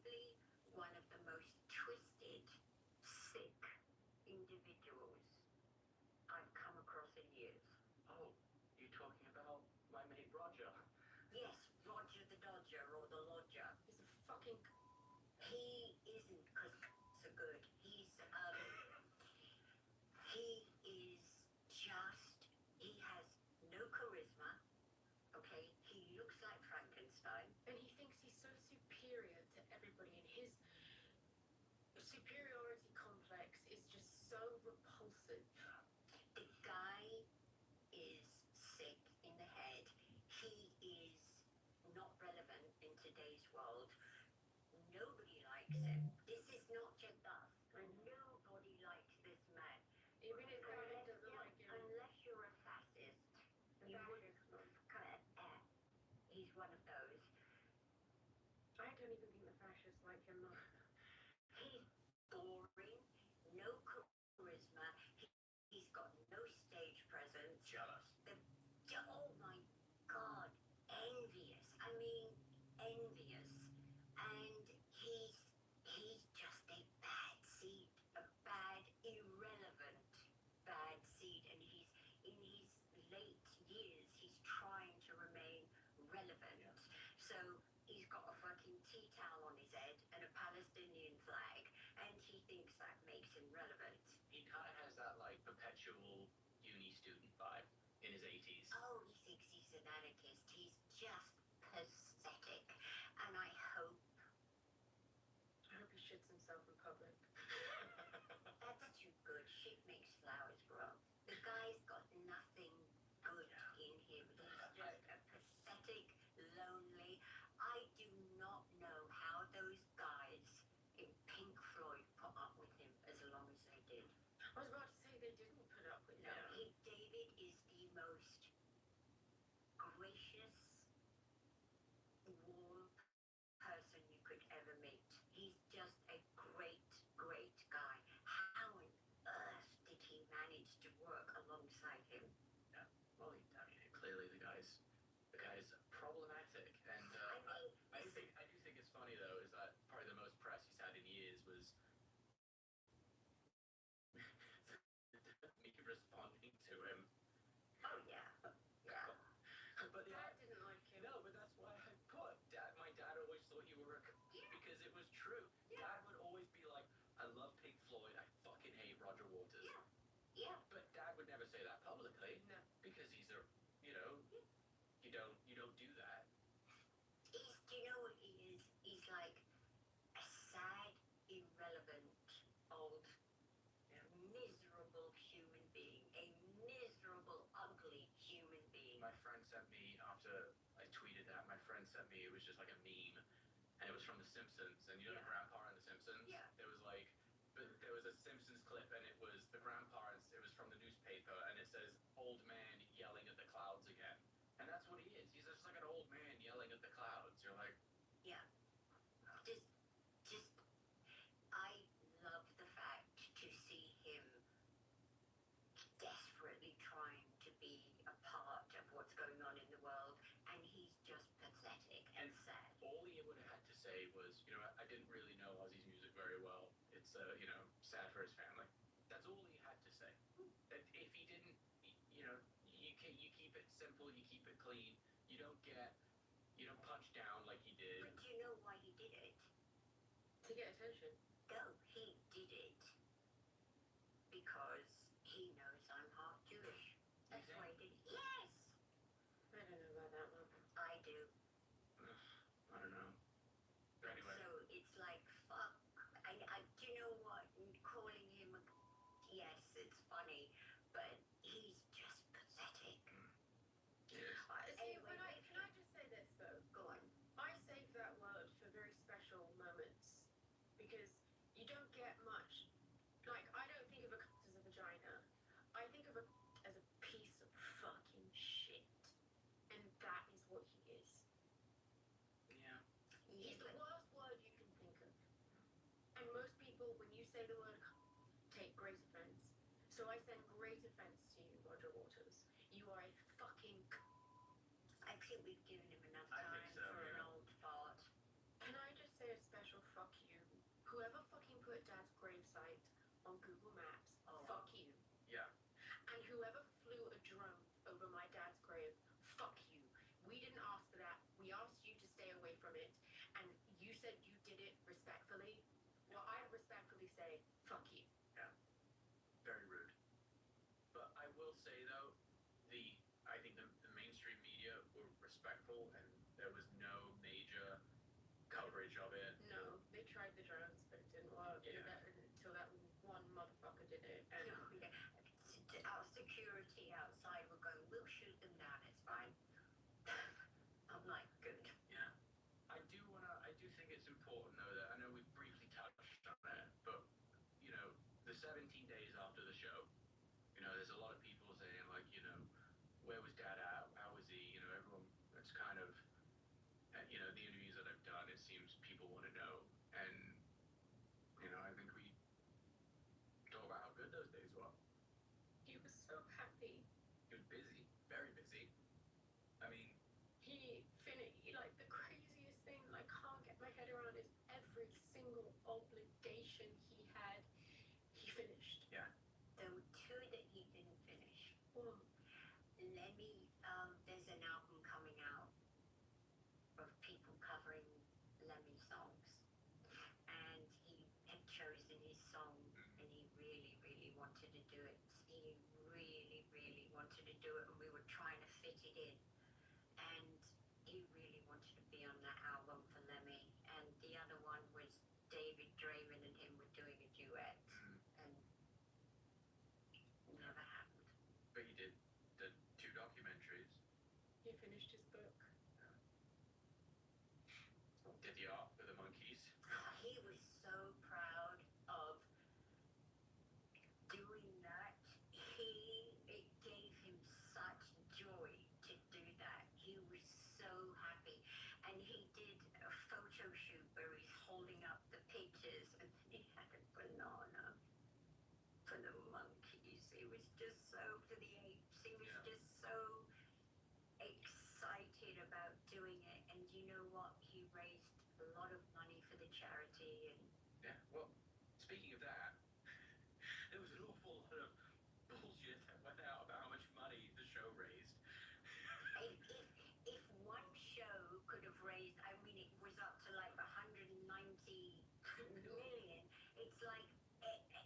probably one of the most twisted, sick individuals I've come across in years. Oh, you talking about my mate Roger? Yes, Roger the Dodger or the Lodger. He's a fucking. He isn't because so good. He is just, he has no charisma. Okay, he looks like Frankenstein. And he thinks he's so superior to everybody, and his superiority complex is just so repulsive. The guy is sick in the head. He is not relevant in today's world. Nobody likes him. This is not just us. Nobody likes this man. Even if Adam doesn't like him. Unless you're a fascist, you wouldn't. He's one of those. I don't even think the fascists like him much. He's boring, no charisma. He's got no stage presence. Jealous. Oh my God, envious. I mean, envious. And he's just a bad seed, a bad, irrelevant bad seed. And he's in his late years. He's trying to remain relevant. So he's got a fucking tea towel on his head and a Palestinian flag, and he thinks that makes him relevant. He kind of has that like perpetual uni student vibe in his 80s. Oh, he thinks he's an anarchist. He's just pathetic. And I hope he shits himself in public. that's too good. Shit makes flowers grow. The guy's got nothing good in him. He's just a pathetic, lonely. I do not know how those guys in Pink Floyd put up with him as long as they did. I was about to say they didn't put up with No, him. David is the most gracious, warm person you could ever meet. He's just a great, great guy. How on earth did he manage to work alongside him? Yeah. Well, I mean, clearly the guy's problematic, and I do think it's funny though is that probably the most press he's had in years was me responding to him. Oh yeah, yeah. But yeah, Dad didn't like him. no, but that's why I put Dad. My dad always thought you were because it was true. Yeah. Dad would always be like, "I love Pink Floyd. I fucking hate Roger Waters." Yeah. But Dad would never say that publicly. No. Because he's a, you don't do that. Do you know what he is? He's like a sad, irrelevant, old, miserable human being. A miserable, ugly human being. My friend sent me after I tweeted that. My friend sent me. It was just like a meme, and it was from The Simpsons. And you know the grandpa in The Simpsons. Yeah. It was like, but there was a Simpsons clip, and it was the grandpa. It was from the newspaper, and it says "old man yelling at the clouds again," and that's what he is. He's just like an old man yelling at the clouds. You're like, Yeah. Just, I love the fact to see him desperately trying to be a part of what's going on in the world, and he's just pathetic and sad. all he would have had to say was, I didn't really know Ozzy's music very well. It's, sad for his family. That's all he had to say. That if he didn't, you keep it simple, you keep it clean. You don't punch down like he did. But do you know why he did it? To get attention. No, he did it because he knows I'm half Jewish. That's why he did it. Yes! I don't know about that one. I do. I don't know. But anyway, So it's like, fuck. Do you know what? Calling him yes, it's funny, but he's just pathetic. yes. See, can I just say this though? Go on. I save that word for very special moments because you don't get much. Like, I don't think of a as a vagina. I think of a as a piece of fucking shit, and that is what he is. Yeah. He's the worst word you can think of. And most people, when you say the word, take great offense. So I send great offense to you, Roger Waters. You are a fucking. I think we've given him enough I time think so, for an yeah. old fart. Can I just say a special fuck Whoever fucking put Dad's gravesite on Google Maps, Oh. fuck you. Yeah. And whoever flew a drone over my dad's grave, fuck you. We didn't ask for that. We asked you to stay away from it. And you said you did it respectfully. Well, I respectfully say, fuck you. Very rude. But I will say though, I think the mainstream media were respectful and there was no major coverage of it. No, they tried the drones, but it didn't work. Yeah. Until that one motherfucker did it. And No, yeah. Our security outside were going, we'll shoot them down, it's fine. I'm like, good. Yeah. I do think it's important though that I know we briefly touched on it, but you know, the 17 days after the show, you know, there's a lot of people saying like, you know, where was Dad at? How was he? You know, everyone. It's kind of, you know, the interviews that I've done, it seems people want to know, and you know, I think we talk about how good those days were. he was so happy. He was busy, very busy. I mean, He finished, like, the craziest thing I can't get my head around is every single obligation he had, he finished. There were two that he didn't finish. Well, Lemmy, there's an album coming out of people covering Lemmy songs. And he had chosen his song and he really, really wanted to do it. He really, really wanted to do it and we were trying to fit it in. And he really wanted to be on that album for Lemmy. And the other one was David Draymond and him were doing a duet. And it never happened. but he did the 2 documentaries, he finished his book. did the art for the monkeys. He was so proud of doing that. It gave him such joy to do that. He was so happy. And he did a photo shoot where he's holding up the pictures and he had a banana for the monkeys. He was just so, for the apes, he was just so excited about doing it. And you know what? He raised a lot of money for the charity and Yeah. Well, speaking of that, there was an awful lot of bullshit that went out about how much money the show raised. if one show could have raised, I mean, it was up to like 190 million. It's like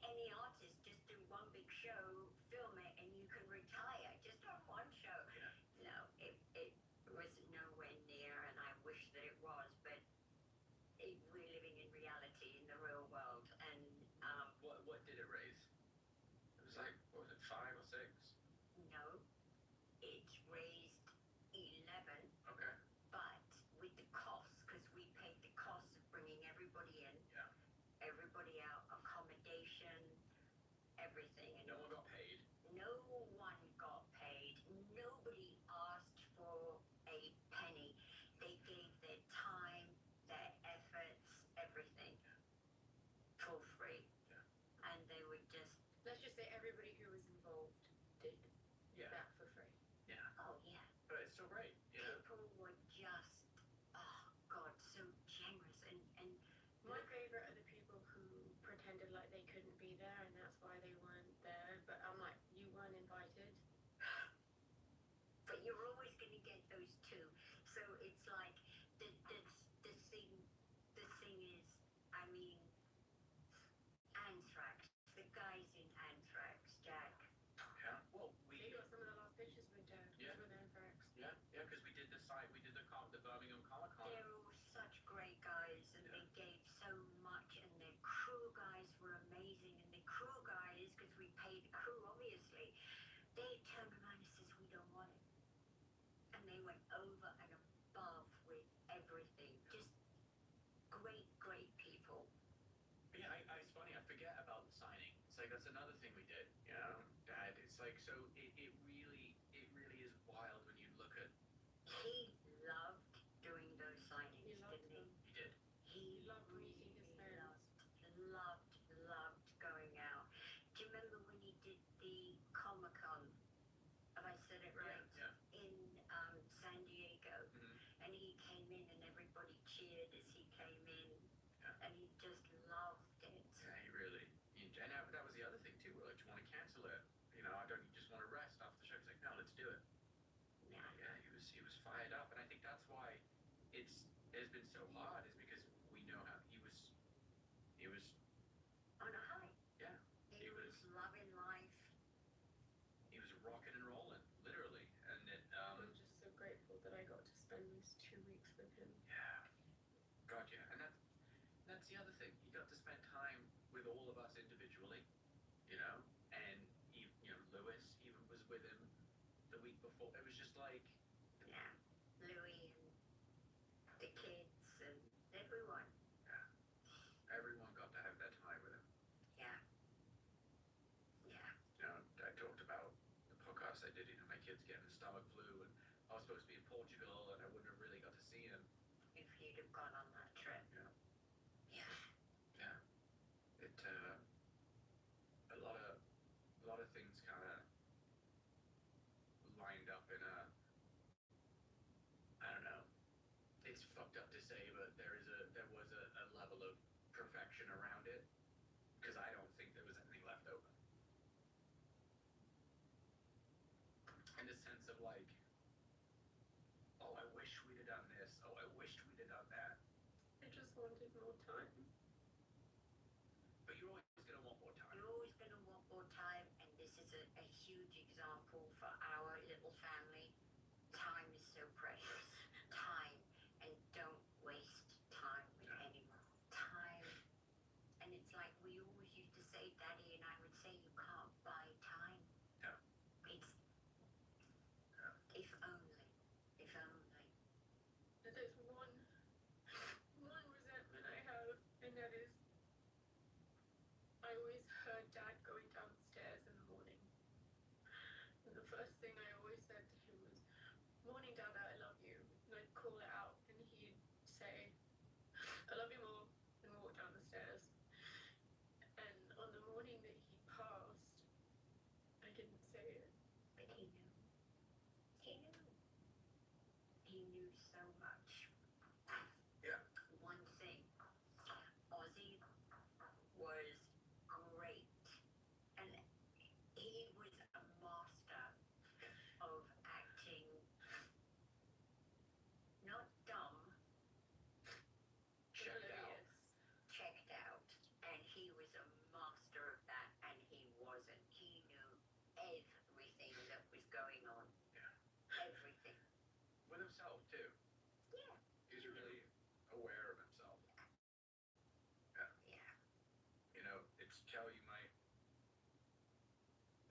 any artist, just do one big show, film it, and you can retire just on one show. Yeah. No, it was nowhere near, and I wish that it was, but we're living in reality in the real world, and What did it raise? It was like, what was it, 5 or 6? no, it raised 11. Okay. But with the costs, because we paid the cost of bringing everybody in, everybody out, accommodation, everything, and No one got paid. no one got paid. Nobody asked for a penny. They gave their time, their efforts, everything for free. Yeah. And they were just, Let's just say everybody who was involved did Yeah. that for free. Yeah. oh yeah, But it's still great. You know. people were just, oh God, so generous. And My favorite are the people who pretended like they couldn't be there and that's why they weren't there. But I'm like, you weren't invited. but you're always going to get those two. So it's like the thing is, I mean, Anthrax, the guys in Anthrax, Jack. Yeah. Well, They got some of the last pictures with Dad. Yeah. With Anthrax. Yeah, because we did the site, we did the Birmingham Comic Con. They're all such great guys, and they gave so much, and their crew guys were amazing, and the crew guys, because we paid the crew, obviously, they turned around and says, we don't want it. And they went over and above with everything. Just great, great people. But yeah, it's funny, I forget about the signing. It's like, that's another thing we did, you know, Dad. It's like, so it really is wild when you look at. He loved doing those signings, He loved didn't them. he? He did. He loved really meeting his fans. loved going out. Do you remember when he did the Comic-Con? Have I said it right? Yeah. In San Diego. Mm-hmm. And he came in and everybody cheered as he came in. Yeah. And he just loved fired up, and I think that's why it's been so hard, is because we know how he was On a high. yeah, He was loving life. he was rocking and rolling, literally, and it I'm just so grateful that I got to spend these 2 weeks with him. yeah, God, yeah, and that's the other thing. He got to spend time with all of us individually, and Lewis even was with him the week before. It was just like, Yeah. Louis and the kids and everyone. yeah, everyone got to have that time with him. Yeah. Yeah. I talked about the podcast I did, my kids getting stomach flu, and I was supposed to be in Portugal, and I wouldn't have really got to see him. If you'd have gone on that trip. Yeah. Yeah. Yeah. It a lot of things kind of lined up in a, I don't know. It's fucked up to say, but there was a level of perfection around it, because I don't think there was anything left over. In the sense of like, oh, I wish we'd have done this. Oh, I wished we'd have done that. I just wanted more time. But you're always gonna want more time. You're always going to want more time, and this is a huge example for our little family. Time is so precious. Time, and don't waste time with anyone. Time, and it's like we always used to say, Daddy and I would say, you can't buy time. No. It's No. if only, if only. And there's one resentment I have, and that is, I always heard Dad going downstairs in the morning. And the first thing I always said to him was, "Morning, Dada, I love you." And I'd call it out, and he'd say, "I love you more," and walk down the stairs. And on the morning that he passed, I didn't say it. But he knew. He knew. He knew so much. Yeah. One thing, Ozzy was great, and he was a master of acting not dumb, Checked out. Oblivious. checked out, and he was a master of that, and he wasn't. He knew everything that was going on. Yeah. Everything. With himself too. Yeah. He's really aware of himself. Yeah. It's Kel, you might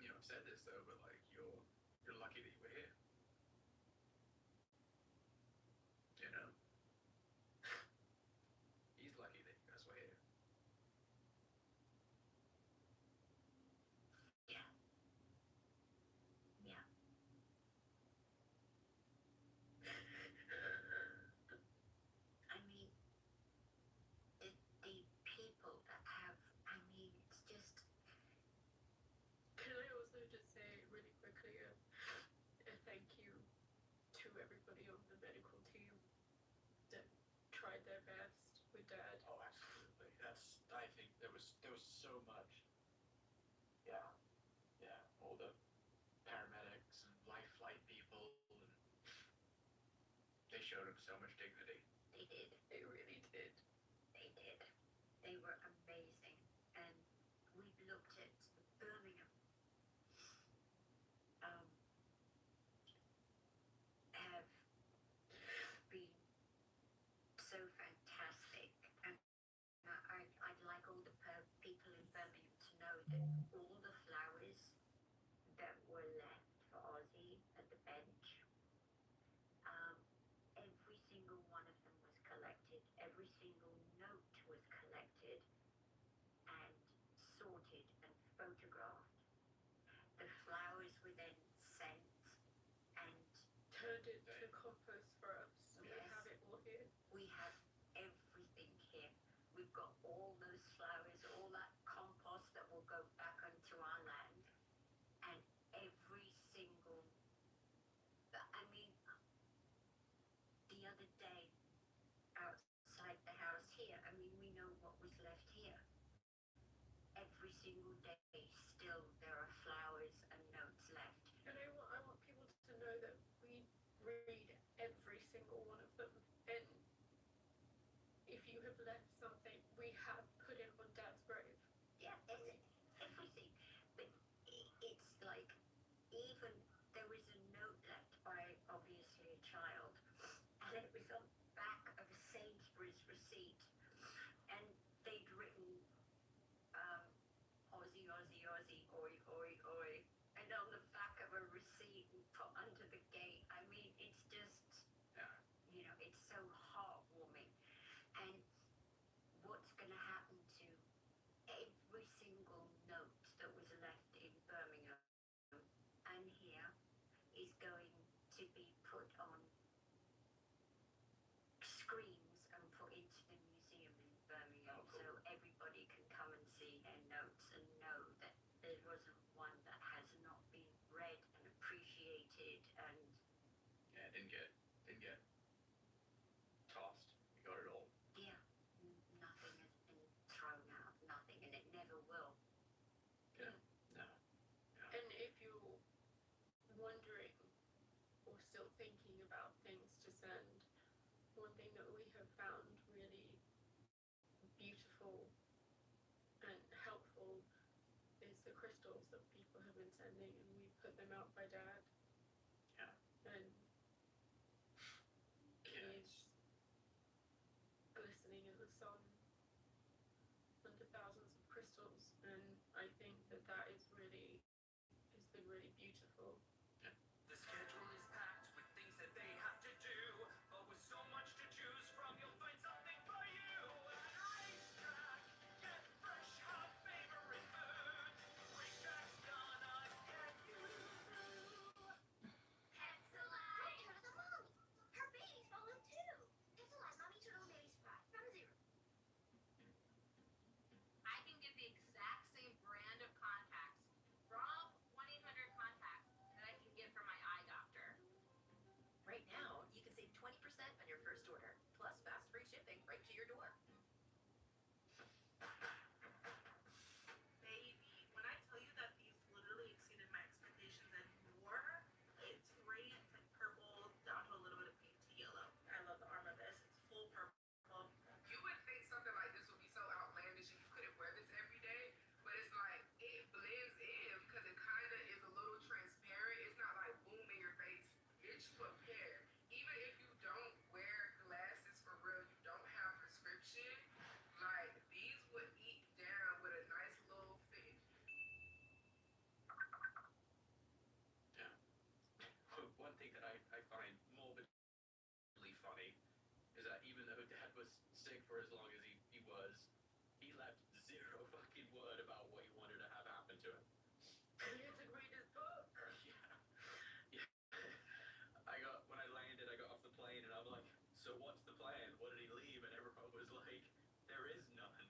have said this though, but like you're lucky that you were here. He's lucky that you guys were here. Yeah. Yeah. I mean, the people that have, it's just, Can I also just say really quickly a thank you to everybody on the medical team that tried their best with Dad. Oh, absolutely. I think there was so much. Yeah. Yeah. All the paramedics and life flight people, and they showed him so much dignity. they did. They really did. They did. They were amazing. And we've looked at Birmingham. Have been so fantastic. And I'd like all the people in Birmingham to know that all the flowers that were left for Ozzy at the bench, every single one of them was collected. Every single note was collected and sorted and photographed. The flowers were then sent, and Turned it to compost for us. So we Yes. have it all here. we have everything here. We've got all those flowers, all that compost that will go back onto our land, and every single. The other day outside the house here, we know what was left here. Every single day, still there are flowers and notes left. And I want people to know that we read every have left something, we have put it on Dad's grave. Yeah, everything. But it's like, even there was a note left by obviously a child, and it was on the back of a Sainsbury's receipt, and they'd written Aussie, Aussie, Aussie, oi, oi, oi, and on the back of a receipt and put under the gate. I mean, it's just, it's so heartwarming. And what's going to happen to every single note that was left in Birmingham and here is going to be put on screens and put into the museum in Birmingham, so everybody can come and see their notes and know that there wasn't one that has not been read and appreciated. And Yeah, didn't get tossed. You got it all. yeah, nothing has been thrown out, nothing, and it never will. Yeah. No. And if you're wondering or still thinking about things to send, one thing that we have found really beautiful and helpful is the crystals that people have been sending, and we put them out by Dad. Yeah. And Yeah. he's glistening in the sun under thousands of crystals, and I think that has been really beautiful. The schedule is packed with things that they have to do, but with so much to choose from, you'll find something for you at Racetrack. Get fresh, hot, favorite foods. Racetrack's gonna get you through. Pets alive! Hey, the mommy! Her baby's falling too! Pets alive, mommy turtle baby spot from Zero. I can get the exact same brand of contacts from 1-800 Contacts that I can get from my eye doctor. Right now, you can save 20% on your first order, plus fast free shipping right to your door. Baby, when I tell you that these literally exceeded my expectations and more, it's great. It's like purple down to a little bit of pink to yellow. I love the arm of this. It's full purple. You would think something like this would be so outlandish and you couldn't wear this every day, but it's like it blends in because it kind of is a little transparent. It's not like boom in your face. Bitch, prepare. Even if you don't wear glasses for real, you don't have prescription, like these would eat down with a nice little fit. Yeah. One thing that I find morbidly funny is that even though Dad was sick for as long as he was, he left zero fucking word about what he wanted to have happen to him. He had to read his book. Yeah. When I landed, I got off the plane and I'm like, so what's the plan? What did he leave? And everyone was like, there is none.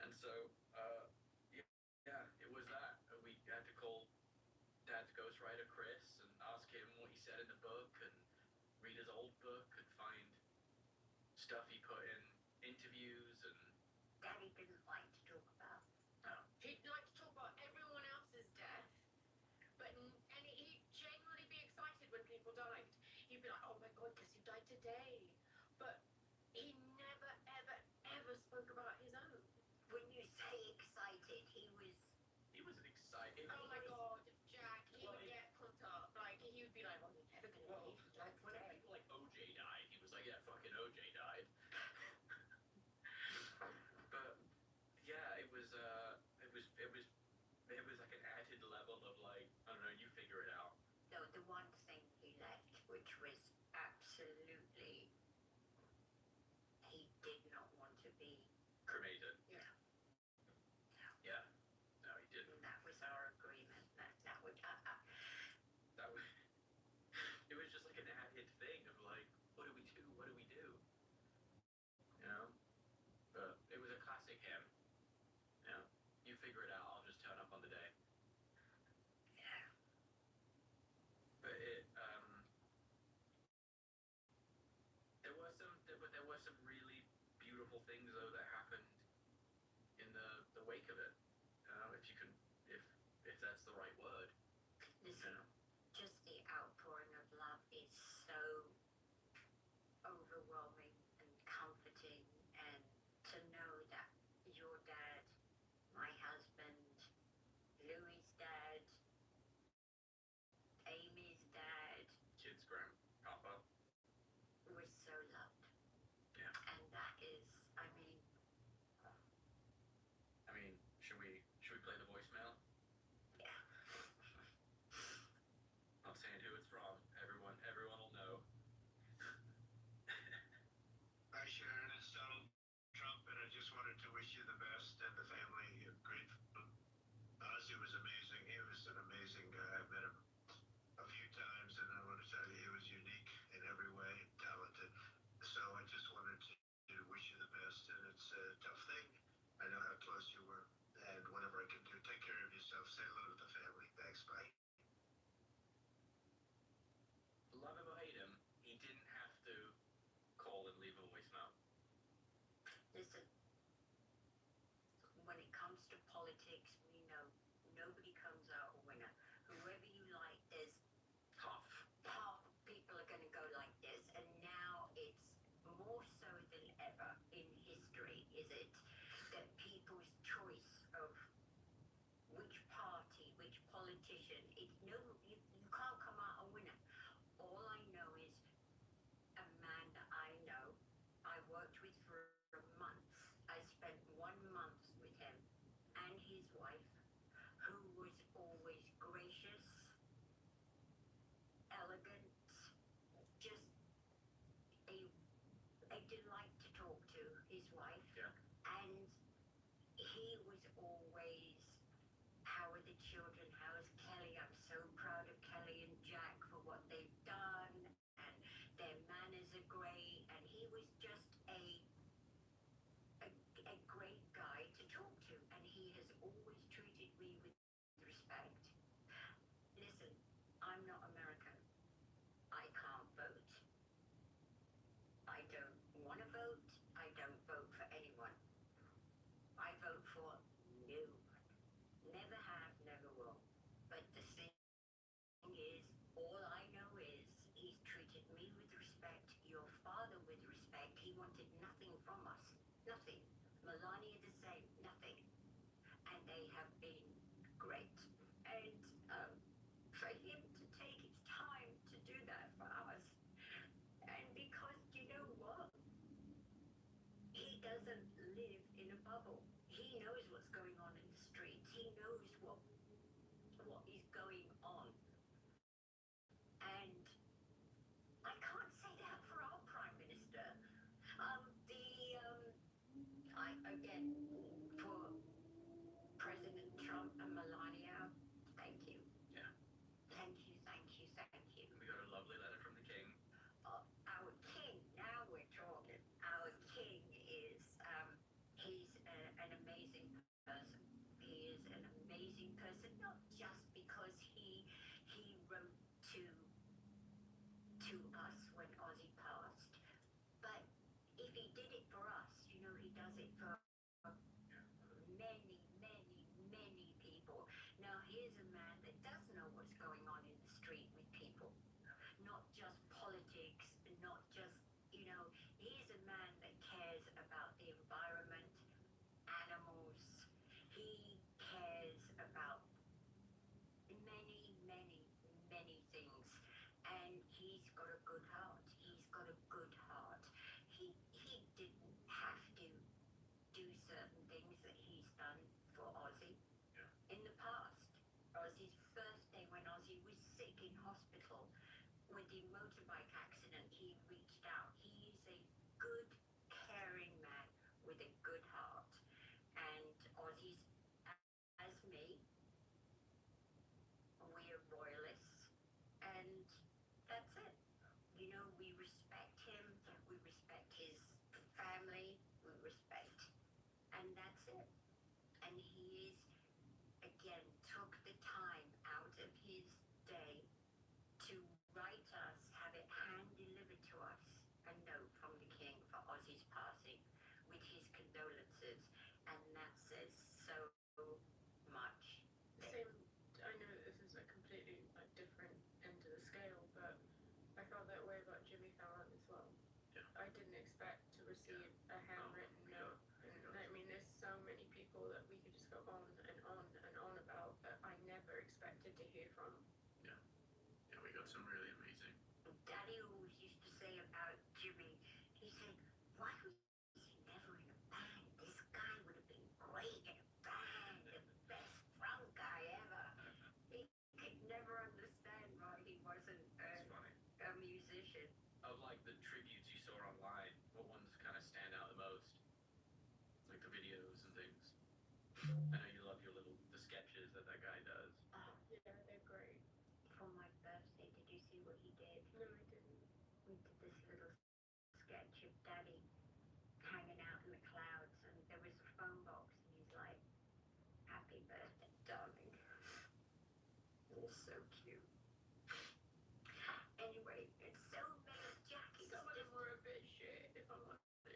And so, yeah, it was that. We had to call Dad's ghostwriter, Chris, and ask him what he said in the book and read his old book and find stuff he put in interviews and Daddy didn't like to talk about. He'd like to talk about everyone else's death, and he'd genuinely be excited when people died. He'd be like, oh my god, guess who died today? But he never, ever, ever spoke about his own. When you say excited, he was excited. Oh my god, Jack, he would get pumped up. Like, he would be like, oh, you're never gonna believe he died When today. people like OJ died, he was like, yeah, fucking OJ died. But yeah, it was like an added level of like, I don't know, you figure it out. the one thing he left, which was absolutely, he did not want to be Cremated. Yeah. Yeah. No, he didn't. And that was our agreement. That would That was, it was just like an added thing of like, what do we do? What do we do? You know? But it was a classic hymn. You know, you figure it out, I'll just turn up on the day. yeah. But there were some really beautiful things though that happened in the wake of it. If that's the right word. Listen, just the outpouring of love is so overwhelming and comforting Mom. Listen, when it comes to politics, we know nobody comes out a winner. Whoever you like, there's half of people are going to go like this, and now it's more so than ever in history, is it, that people's choice of which party, which politician, it's no, you can't come out a winner. All I know is a man that I know, I worked with for a month. I spent 1 month with him and his wife, who was always gracious, elegant, just a delight to talk to, his wife. Yeah. And he was always, how are the children? How is Kelly? I'm so proud of Kelly and Jack for what they've done, and their manners are great. And he was just a great guy to talk to, and he has always treated me with respect. Listen, I'm not American. I can't vote. I don't want to vote. I don't vote for anyone. I vote for no. Never have, never will. But the thing is, all I know is he's treated me with respect, your father with respect. He wanted nothing from us. Nothing. Melania the same. Nothing. And they have been great. And for him to take his time to do that for us, and because you know what? He doesn't live in a bubble. He knows what's going on in the streets. He knows what is going on. And I can't say that for our Prime Minister. I again, for President Trump and Melania, thank you. Yeah. Thank you, thank you, thank you. We got a lovely letter from the king. Our king, now we're talking. Our king is, he's an amazing person. He is an amazing person, not just because he wrote to us when Ozzy passed, but if he did it for us, you know, he does it for many, many, many people. Now, here's a man that does know what's going on in the street with people, not just politics, not just, you know, he's a man that cares about the environment, animals. He cares about many, many, many things. And he's got a good heart. He's got a good heart. He didn't have to do certain things that he's done for Ozzy. Yeah. In the past. Ozzy's first day when Ozzy was sick in hospital with the motorbike accident, he reached out. He is a good, caring man with a good heart. And Ozzy's, as me, we're royalists, and that's it. You know, we respect him, we respect his family, we respect, and that's it. And he is, again, took the time out of his day to write us, have it hand delivered to us, a note from the king for Ozzy's passing with his condolences, and that says so much. Same, I know this is a completely different end of the scale, but I felt that way about Jimmy Fallon as well. Yeah. I didn't expect to receive a handwritten note. And I mean, there's so many people that we could just go on and on and on about that I never expected to hear from. Yeah. Yeah, we got some really amazing. Daddy always used to say about Jimmy, he said, why was he never in a band? This guy would have been great in a band, the best front guy ever. He could never understand why he wasn't It's funny. a musician. Of like the tributes you saw online, what ones kind of stand out the most? Like the videos and things. I know you love the sketches that guy does. Oh, Yeah, they're great. for my birthday, did you see what he did? No, I didn't. We did this little sketch of Daddy hanging out in the clouds, and there was a phone box, and he's like, happy birthday, darling. It was so cute. Anyway, it's so many Jackies. Some of them were a bit shit, if I'm honest.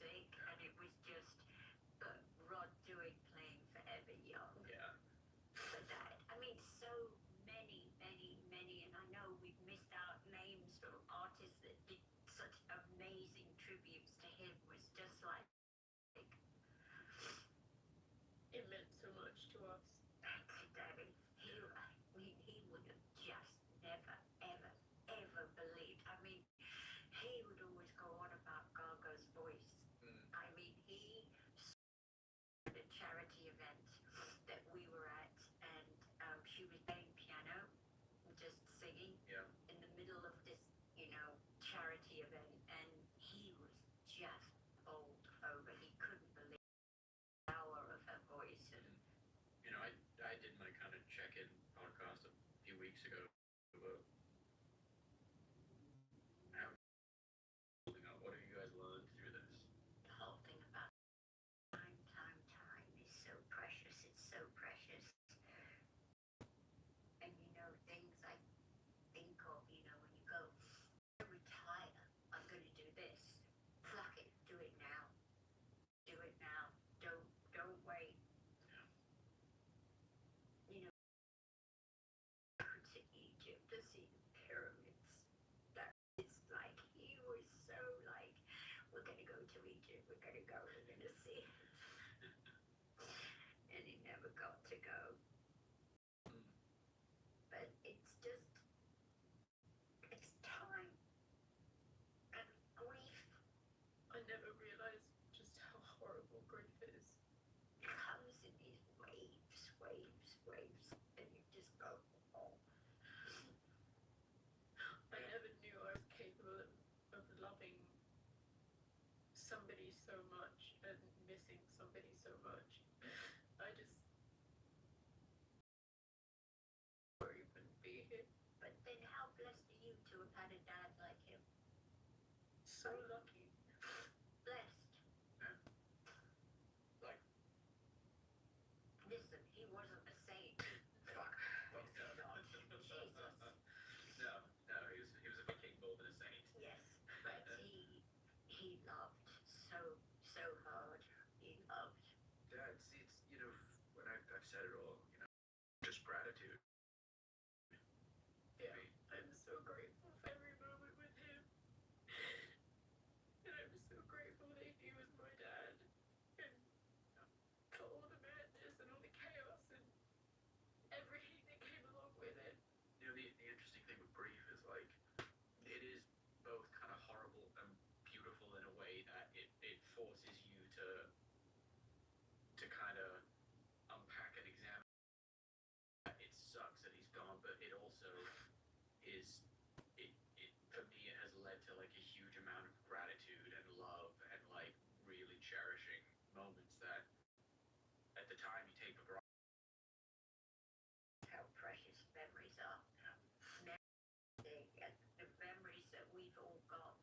music, and it was just Rod Stewart playing Forever Young. Yeah. For that, I mean, so many, and I know we've missed out names from artists that did such amazing tributes to him. Was just like, It meant so much to us. Daddy, he would have just never, ever believed. I mean, he would always go on about Gaga's voice. I mean, he at a charity event that we were at, and she was playing piano, just singing in the middle of this, charity event, and he was just bowled over. He couldn't believe the power of her voice. And I did my kind of check-in podcast a few weeks ago about how what have you guys learned through this? The whole thing about time is so precious. It's so precious. And things I think of, when you go, retire, I'm going to do this. Fuck it, do it now. Do it now. Don't wait. To Egypt to see the pyramids. That is like, he was so like, we're going to go to Egypt, we're going to see it. And he never got to go. But it's just, it's time and grief. I never realized just how horrible grief is. Comes in these waves, and you just go, oh. I never knew I was capable of loving somebody so much and missing somebody so much. I just or even be here. But then how blessed are you to have had a dad like him? So lucky. Blessed. Like, Listen, he wasn't a saint. Fuck. no, Jesus. no, he was a viking more than a saint. Yes, but he loved so hard. He loved. Yeah, it's when I've said it all, just gratitude. Yeah, I'm so grateful for every moment with him. And I'm so grateful that he was my dad. And for all the madness and all the chaos and everything that came along with it. The interesting thing with grief is like, it is both kind of horrible and beautiful in a way that it forces you to kind of unpack and examine. It sucks that he's gone, but it also is, for me, it has led to like a huge amount of gratitude and love and like really cherishing moments that at the time you take for granted. How precious memories are. The memories that we've all got.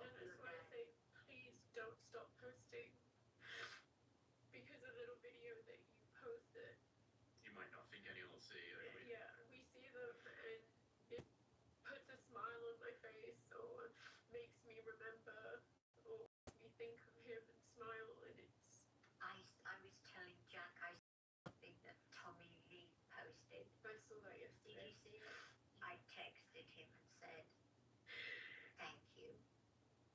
And that's why I say, please don't stop posting. Because a little video that you posted, You might not think anyone will see. Like, yeah, we see them and it puts a smile on my face or makes me remember or makes me think of him and smile, and it's I was telling Jack, I saw something that Tommy Lee posted. I saw that Did yesterday. you see it? I texted him and said, thank you.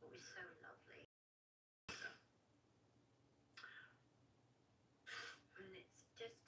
It was so lovely. And it's just,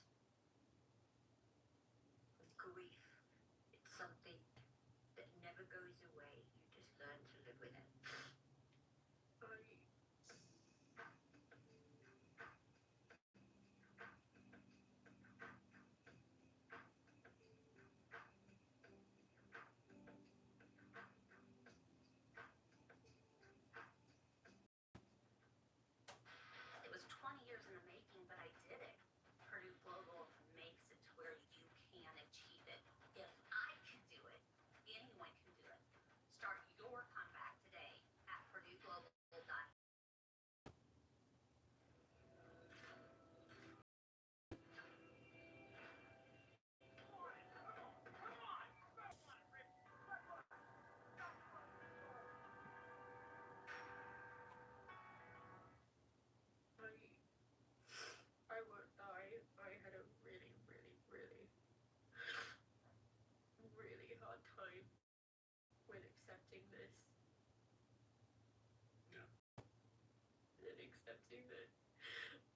accepting that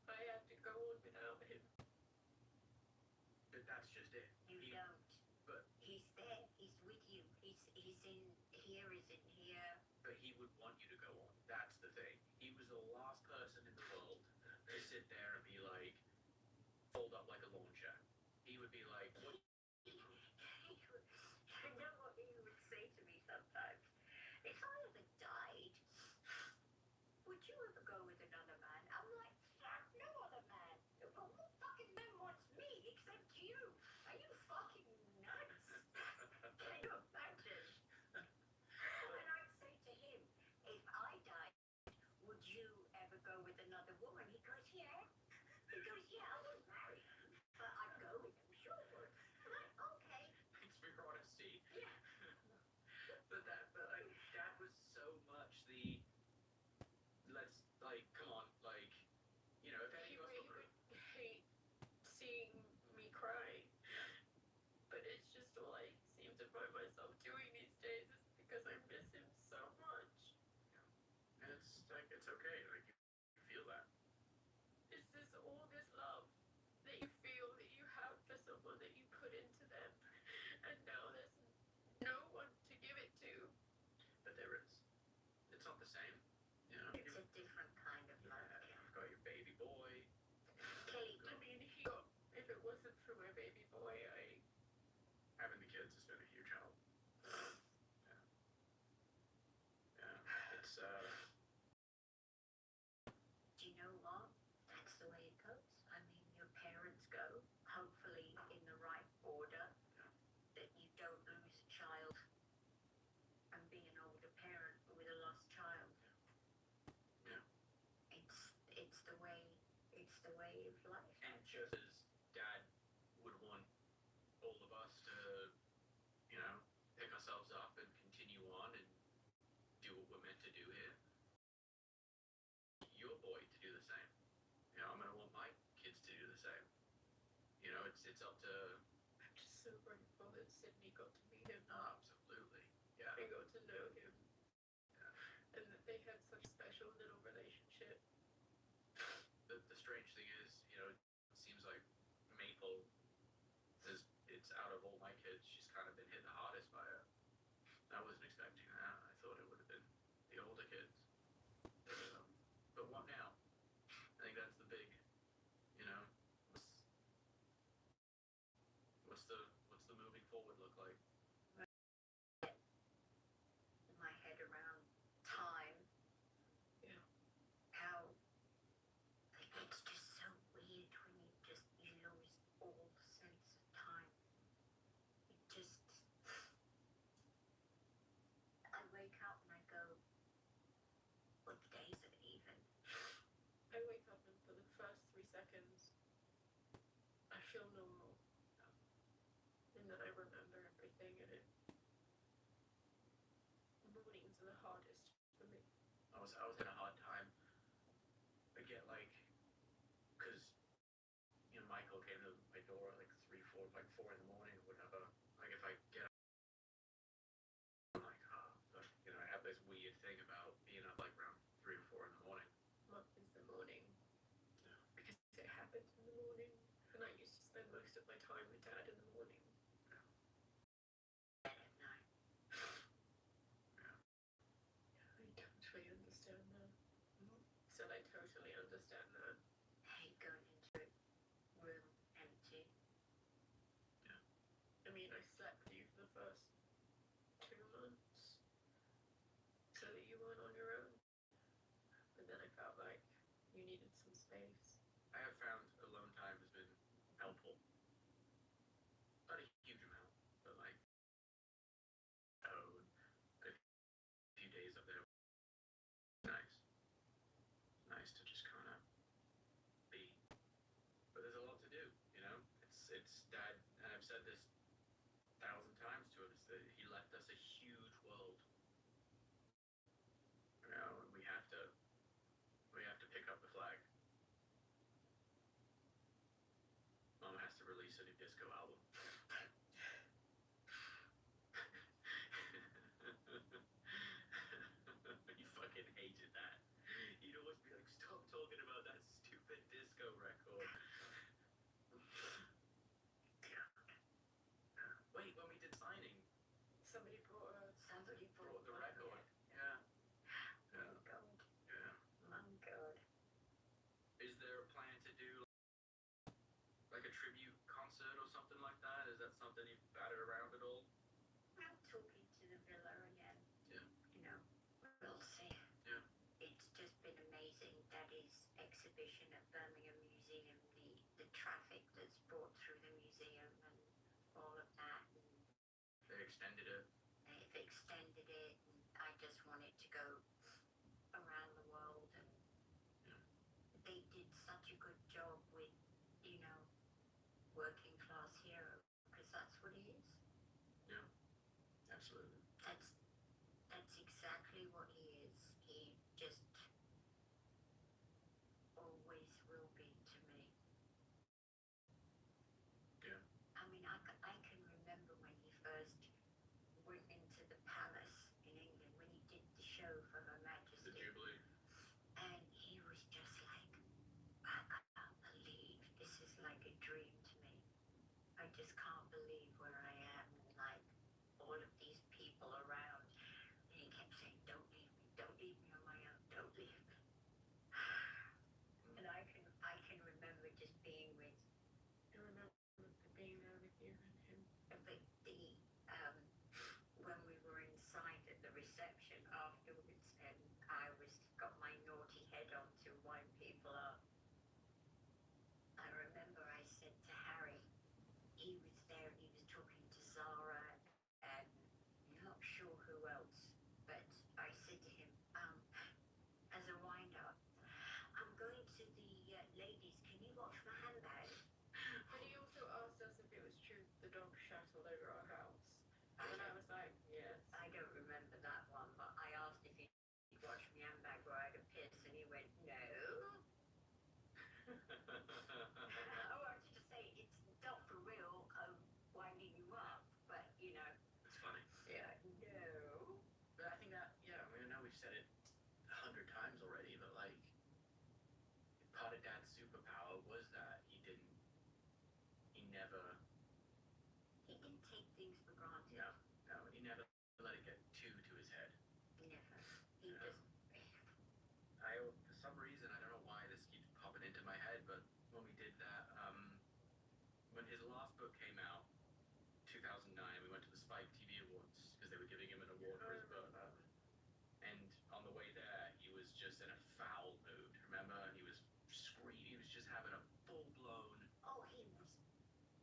I have to go on without him. But that's just it. You He- don't. But He's there. He's with you. He's in here. He's in here. but he would want you to go on. That's the thing. He was the last person in the world to sit there and be like, fold up like a lawn chair. He would be like, what? You know what he would say to me sometimes? If I ever died, would you ever go with another man? I'm like, fuck no other man. Well, what fucking man wants me except you? Are you fucking nuts? Can you imagine? And I'd say to him, if I died, would you ever go with another woman? He goes, yeah. He goes, yeah, I wouldn't marry him, but I'd go with him, sure would. I'm like, okay. Thanks for your honesty. Yeah. But that was so much the, let's, like, come on, like, you know, if any He of us would were, hate seeing me cry. But it's just all I seem to find myself doing these days is because I miss him so much. and it's like, it's okay, like, you feel that. It's just all this love that you feel that you have for someone that you put into them. And now there's no one to give it to. But there is. It's not the same. You know, It's a different kind of love. you've got your baby boy. Kate, I mean, if it wasn't for my baby boy, Having the kids has been a huge help. Yeah. Yeah. It's, do you know what? That's the way it goes. I mean, your parents go, hopefully in the right order, that you don't lose a child and be an older parent with a lost child. Yeah. It's the way of life. and just as Dad would want all of us to, you know, pick ourselves up and continue on and do what we're meant to do here, your boy to do the same. You know, I'm gonna want my kids to do the same. You know, it's up to. I'm just so grateful that Sydney got to meet him. Absolutely. Yeah. I got to know him. Yeah. And that they had such a special little relationship. The strange thing is, you know, it seems like Maple it's out of all my kids, she's kind of been hit the hardest by it. I wasn't expecting that. I thought it would have been the older kids. But what now? I think that's the big, you know, what's the moving forward look like? My head around time. Yeah. How it's just so weird when you lose all sense of time. I wake up and I go, what day is it even? I wake up and for the first 3 seconds, I feel normal. And then I remember everything and mornings are the hardest for me. I was in a hard time. Again, like, cause you know Michael came to my door at like 4 in the morning or whatever. Like if I get up, I'm like, but, you know, I have this weird thing about being up like around 3 or 4 in the morning. What is the morning? Yeah. Because it happens in the morning, and I used to spend most of my time with Dad in the morning. At night. Yeah. I totally understand that. Said I totally understand that. I hate going into a room empty. I mean, I slept with you for the first 2 months so that you weren't on your own. But then I felt like you needed some space. I have found alone time has been helpful. Not a huge amount, but like, a few days up there. Nice. Nice to just kind of be. But there's a lot to do, you know? It's Dad, and I've said this 1,000 times to him, is that he left us a huge world. You know, and we have to pick up the flag. Mom has to release a new disco album. You fucking hated that. You'd always be like, stop talking that something you've batted around at all? I'm talking to the villa again. Yeah. You know, we'll see. Yeah. It's just been amazing. That is exhibition at Birmingham Museum, the traffic that's brought through the museum and all of that. And They extended it. they've extended it, and I just want it to go around the world. And Yeah. they did such a good job with, you know, working class hero, because that's what he is. Yeah. Absolutely. That's exactly what he is. He just always will be to me. Yeah. I mean, I can remember when he first went into the palace in England, when he did the show for Her The Majesty, Jubilee. and he was just like, I can't believe this is like a dream to me. I just can't believe where I am, and like all of these people around. And he kept saying, don't leave me on my own, don't leave me. And I can remember just being with, I remember being there with you and him. but when we were inside at the reception afterwards, and I got my naughty head on to wind people up. I remember I said to Harry, he was there and he was talking to Zara and I'm not sure who else, but I said to him, as a wind up, I'm going to the ladies, can you watch my handbag? But he also asked us if it was true the dog shat all over our house. And I was like, yes. I don't remember that one, but I asked if he'd watch my handbag where I had a piss, and he went, no. I wanted to say, it's not for real, I'm winding you up, but you know. It's funny. Yeah, no. But I think that, yeah, I mean, I know we've said it 100 times already, but like, part of Dad's superpower was that he never, He didn't take things for granted. no, he never let it get too to his head. Never. He Yeah. just, For some reason, I don't know why this keeps popping into my head, but when we did that, when his last book came out, 2009, we went to the Spike TV Awards because they were giving him an award for his book. And on the way there, he was just in a foul mood. Remember? He was screaming. He was just having a full-blown oh, he was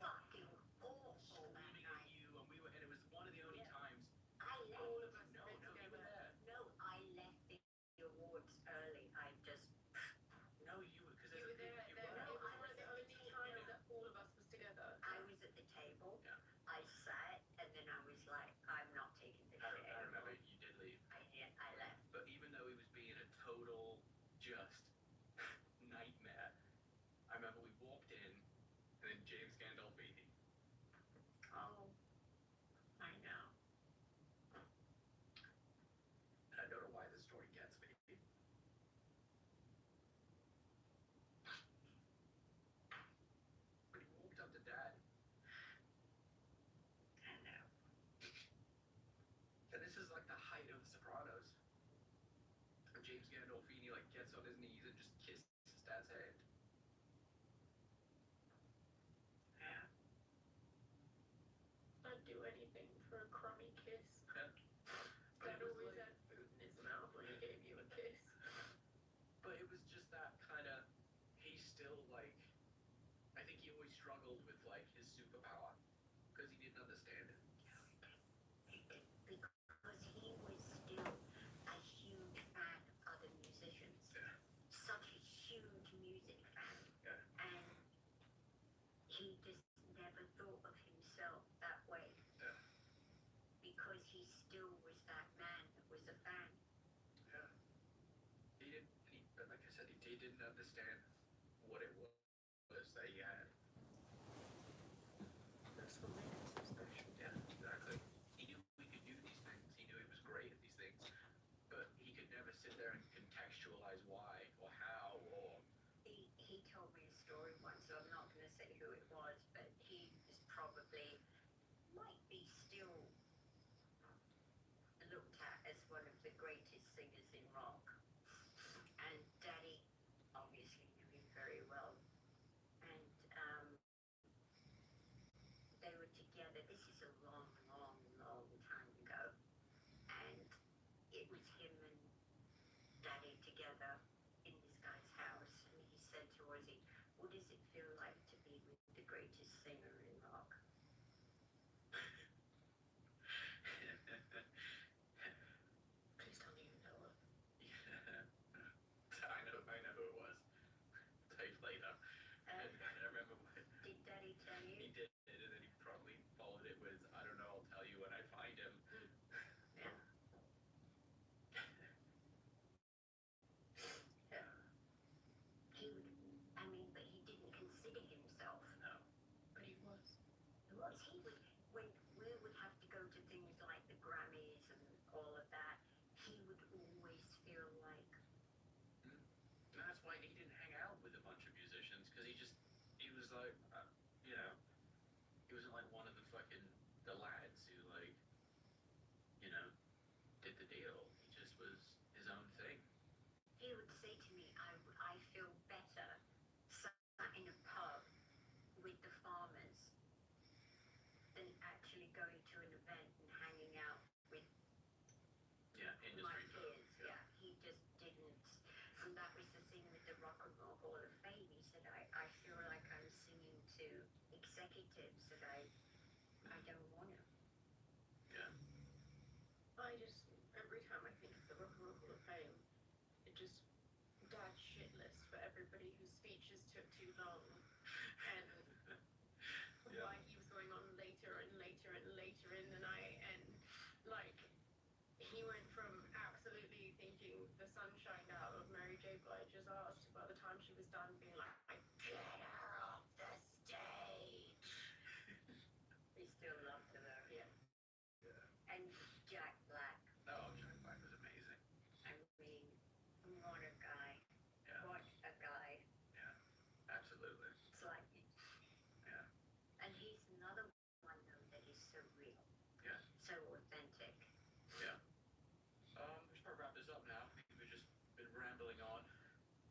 fucking awful that screaming night. at you, and it was one of the only times. I left. All of us No, went you were together. there. No, I left the awards early. I just, No, because You were there. No, It was I one was of the at the only table. times that all of us was together. I was at the table. Yeah. I sat, and then I was like, I'm not taking this shit I remember anymore. you did leave. I left. But even though he was being a total just nightmare, I remember we walked in, and then James Gandolfini. Oh, I know. And I don't know why this story gets me. But he walked up to Dad, I know. and this is like the height of The Sopranos. And James Gandolfini like gets on his knees and just kisses Dad's hand. Yeah. I'd do anything for a crummy kiss. But Dad it was always like, had food in his mouth when he gave you a kiss. but it was just that kind of. He's still like. I think he always struggled with like his superpower because he didn't understand it. Because he was still a huge fan of other musicians. Yeah. Such a huge music fan. Yeah. And he just never thought of himself that way. Yeah. Because he still was that man that was a fan. Yeah. But like I said, he didn't understand what it was that he had. That's what made him so special. Yeah, exactly. He knew he could do these things. He knew he was great at these things. But he could never sit there and contextualize why or how or. He told me a story once, so I'm not going to say who it was, but he is probably, might be still looked at as one of the greatest singers in rock. And Daddy obviously knew him very well. And feel like to be with the greatest singer in rock? Please tell me you know her. Yeah. I know who it was. I'll tell you later. And I remember what Did Daddy tell you? he did, and then he probably followed it with, I don't know, I'll tell you when I find him. Yeah. He would, I mean, but he didn't consider himself. No. But he was. Was he would, when we would have to go to things like the Grammys and all of that, he would always feel like, And that's why he didn't hang out with a bunch of musicians, because he was like, you know, he wasn't like one of the lads who like, you know, did the deal. He just was his own thing. he would say to me, I feel better sat in a pub with the farmers than actually going to an event and hanging out with Yeah, my industry peers. folks. Yeah, he just didn't. And that was the thing with the Rock and Roll Hall of Fame. He said, I feel like I'm singing to executives that I don't want to. Yeah. I just, every time I think of the Rock and Roll Hall of Fame, it just, Dad's shit list for everybody whose speeches took too long. And Yeah. why he was going on later and later and later in the night. And like, he went from absolutely thinking the sun shined out of Mary J. Blige's ass to by the time she was done being like, get her off the stage. He still loved her though. Yeah. And Jack Black. Oh, Jack Black was amazing. I mean, what a guy. Yeah. What a guy. Yeah. Absolutely. It's like, Yeah. and he's another one though that is so real. Yeah. So authentic. Yeah. We should probably wrap this up now. I think we've just been rambling on.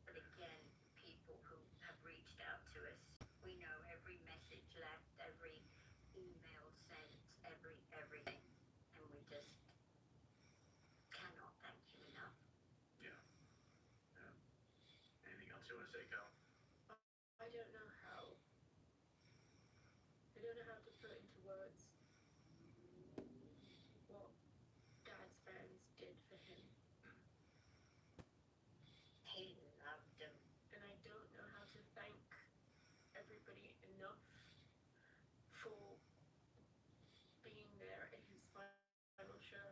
But again, people who have reached out to us, we know every message left, every email sent, everything. And we just cannot thank you enough. Yeah. Yeah. Anything else you want to say, Cal? I don't know how. I don't know how to put into words what Dad's fans did for him. He loved them. And I don't know how to thank everybody enough for being there at his final show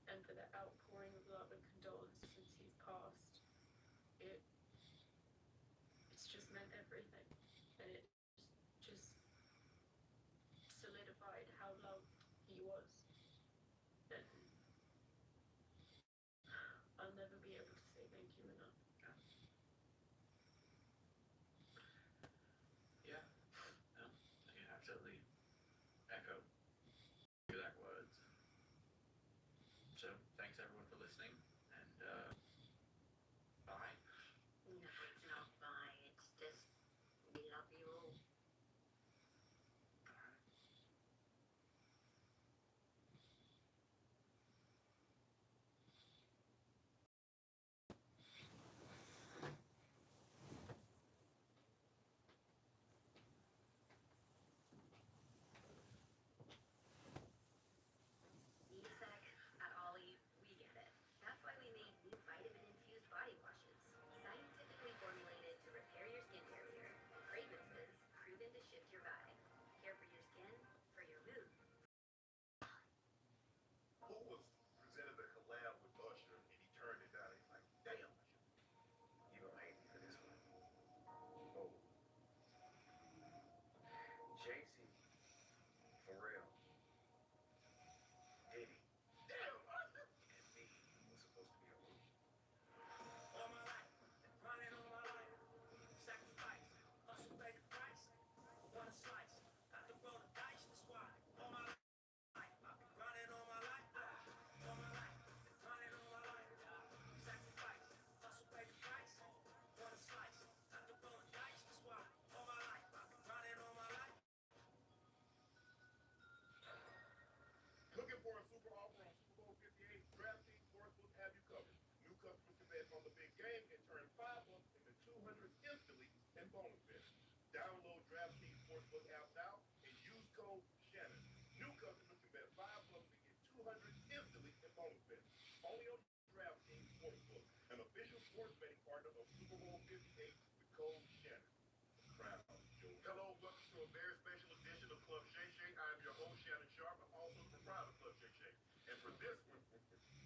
and for the outpouring of love and condolence since he's passed. It's just meant everything, and it just solidified how loved he was. And I'll never be able to say thank you enough. Yeah. No, I can absolutely echo your exact words. So, thanks everyone for listening, and bye. No, it's not bye. It's just only on DraftKings Sportsbook, an official sports betting partner of Super Bowl 58 with Cole Shannon. The crowd, Joe. Hello, welcome to a very special edition of Club Shay Shay. I'm your host, Shannon Sharp. I'm also the proprietor of Club Shay Shay. And for this one,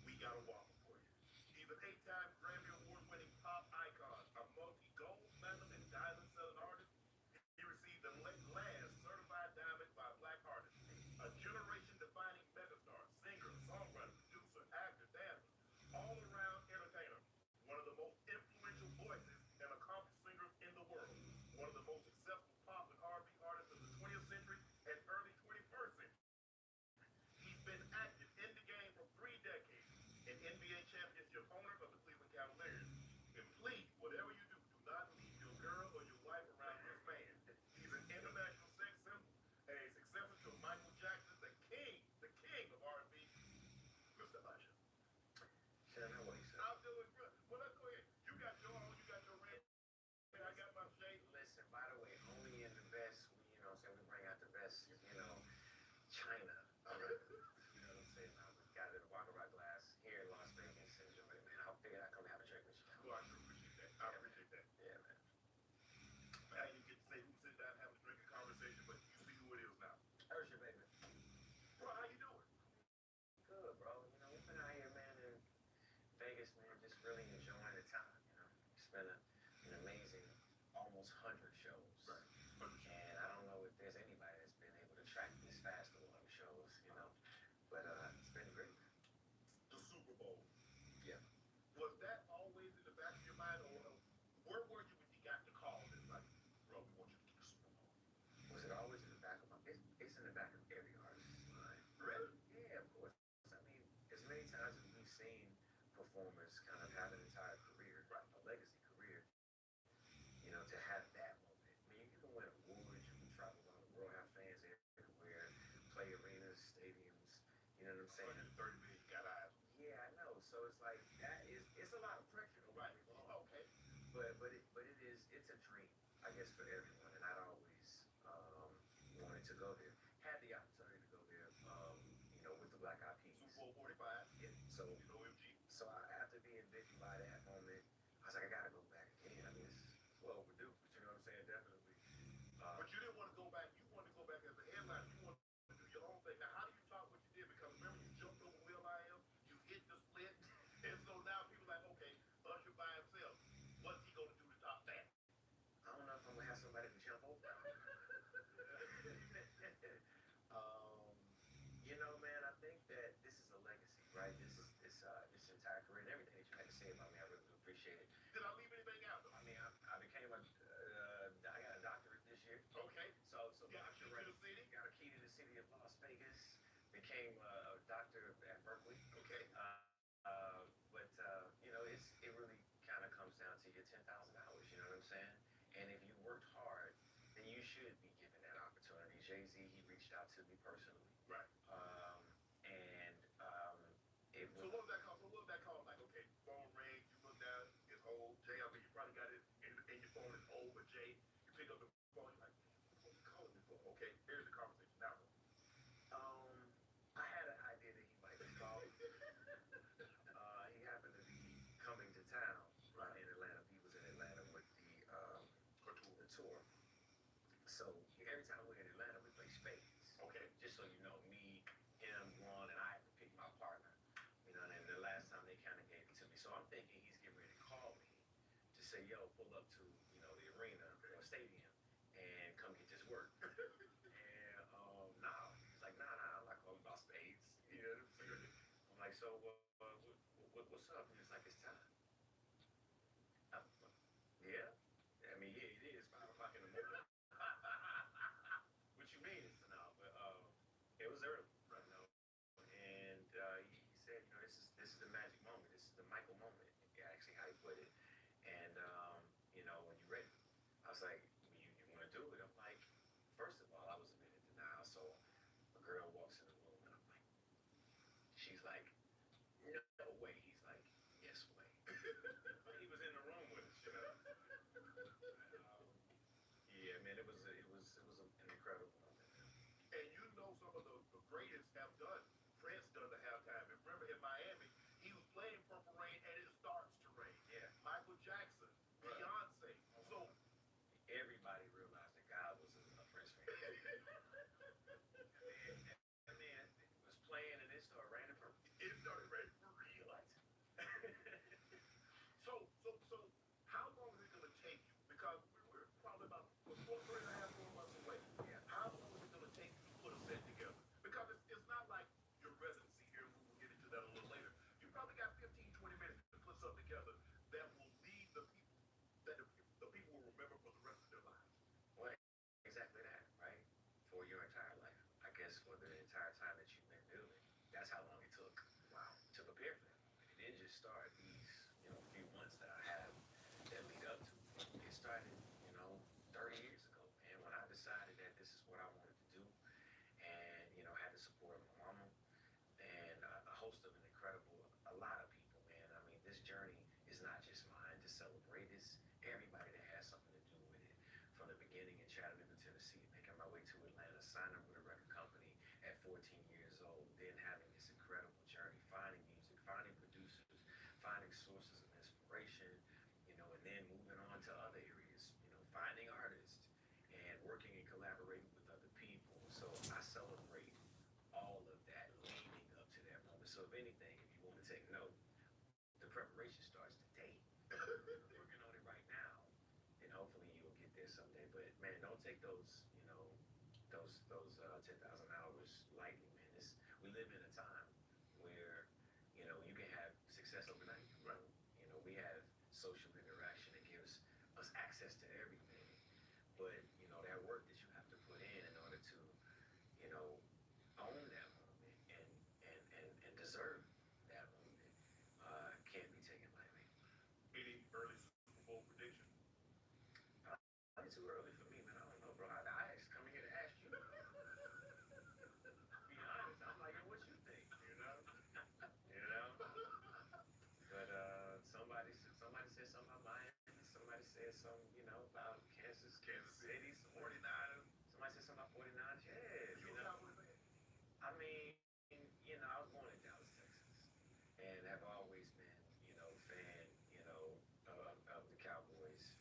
we got a whopper for you. He's an 8-time Grammy Award-winning pop icon, a multi-gold, platinum, and diamond selling artist. He received the last certified diamond by Black Artist, a generation-defining megastar, singer, songwriter, producer, actor, dancer, all-around entertainer, one of the most influential voices and accomplished singers in the world, one of the most successful pop and R&B artists of the 20th century and early 21st century. He's been active in the game for 3 decades, an NBA championship owner of the Cleveland Cavaliers. And please, whatever you do, do not leave your girl or your wife around this man. He's an international sex symbol, a successor to Michael Jackson, the king of R&B, Mr. Usher. Shannon, what you say? I'm doing good. Well, let's go ahead. You got your own, you got your red, I got my shade. Listen, by the way, only in the best, you know what I'm saying, we bring out the best, China. All right. You know what I'm saying? I got it in a Baccarat glass here in Las Vegas. Enjoy it, man. I figured I'd come have a drink with you. Well, I appreciate that. I appreciate that. Yeah, man. I didn't get to say who sit down and have a drink and conversation, but you see who it is now. How's your baby? Bro, how you doing? Good, bro. You know, we've been out here, man, in Vegas, man, just really enjoying the time, It's been an amazing almost 100 shows. Right. And I don't know if there's anybody that's been able to track this fast through 100 shows, But it's been great. The Super Bowl. Yeah. Was that always in the back of your mind, or where were you when you got the call? It's like, bro, we want you to get the Super Bowl. Was it always in the back of my? It's in the back of every artist's mind. Really? Yeah, of course. I mean, as many times as we've seen performers kind of have an entire career, Right. a legacy career, to have that moment. I mean, you can win awards, you can travel around the world, have fans everywhere, play arenas, stadiums. You know what I'm saying? 130 million, you got eyes. Yeah, I know. So it's like it's a lot of pressure. Don't Right. get me wrong. Okay. It's a dream, I guess, for everyone, and I'd always wanted to go there. Had the opportunity to go there, with the Black Eyed Peas. Super Bowl 45. Yeah. So OMG. after being bitten by that moment, I was like, I gotta go back again. I mean, it's well overdue, but you know what I'm saying? Definitely. But you didn't want to go back. You wanted to go back as a headliner. You wanted to do your own thing. Now, how do you top what you did? Because remember, you jumped over Will.i.am, you hit the split, and so now people are like, okay, Usher by himself. What's he going to do to top that? I don't know if I'm gonna have somebody to jump over. Man, I think that this is a legacy, right? This entire career and everything that you had to say about me, I really do appreciate it. Did I leave anything out? I mean, I became I got a doctorate this year. Okay. So Yeah, I'm sure, right? to the city. Got a key to the city of Las Vegas. Became a doctor at Berkeley. Okay. It really kind of comes down to your 10,000 hours. You know what I'm saying? And if you worked hard, then you should be given that opportunity. Jay-Z, he reached out to me personally. Right. It So what was that called? Like, okay, phone rang, you look down, it's old. Jay, I mean, you probably got it in your phone, it's old, but Jay, you pick up the phone, you're like, what are you calling me for? Okay, here's the conversation now. I had an idea that he might be calling. He happened to be coming to town in Atlanta. He was in Atlanta with the tour. So every time we're in Atlanta, we play spades. Okay. Just so you know, me, him, Juan, and I have to pick my partner. And the last time they kind of gave it to me. So I'm thinking he's getting ready to call me to say, yo, pull up to, the arena or stadium and come get this work. And he's like, nah, I'm not calling about spades. You know what I'm saying? I'm like, so what's up? And he's like, it's time. Yeah. I mean, yeah, it is 5 o'clock in the morning. What you mean it's now? But it was early, And he said, this is the magic moment. This is the Michael moment. Actually, how he put it. And when you're ready, I was like, you want to do it? I'm like, first of all, I was a bit in denial. So a girl walks in the room, and I'm like, she's like, no way. He's like, yes way. He was in the room with us, Yeah, man, it was an incredible moment. And some of the greatest have done. Prince done the halftime. And remember in Miami, he was playing Chattanooga, Tennessee, making my way to Atlanta, signing up with a record company at 14 years old, then having this incredible journey, finding music, finding producers, finding sources of inspiration, and then moving on to other areas, finding artists and working and collaborating with other people. So I celebrate all of that leading up to that moment. So if anything, if you want to take note, the preparation starts today. Working on it right now, and hopefully you'll get there someday. But man, don't take those 10,000 hours lightly, man. We live in a time where you can have success overnight. Right. We have social interaction that gives us access to everything, but that work that you have to put in order to own that moment and deserve that moment can't be taken lightly. Any early Super Bowl prediction? Probably too early for me, man. I don't know, bro. I asked, coming here to ask you. Be honest, I'm like, what you think? But somebody said something about Miami. Somebody said something, about Kansas City, 49ers. Somebody said something about 49ers. Yeah, You a Cowboy fan? I mean, I was born in Dallas, Texas, and have always been, fan, of the Cowboys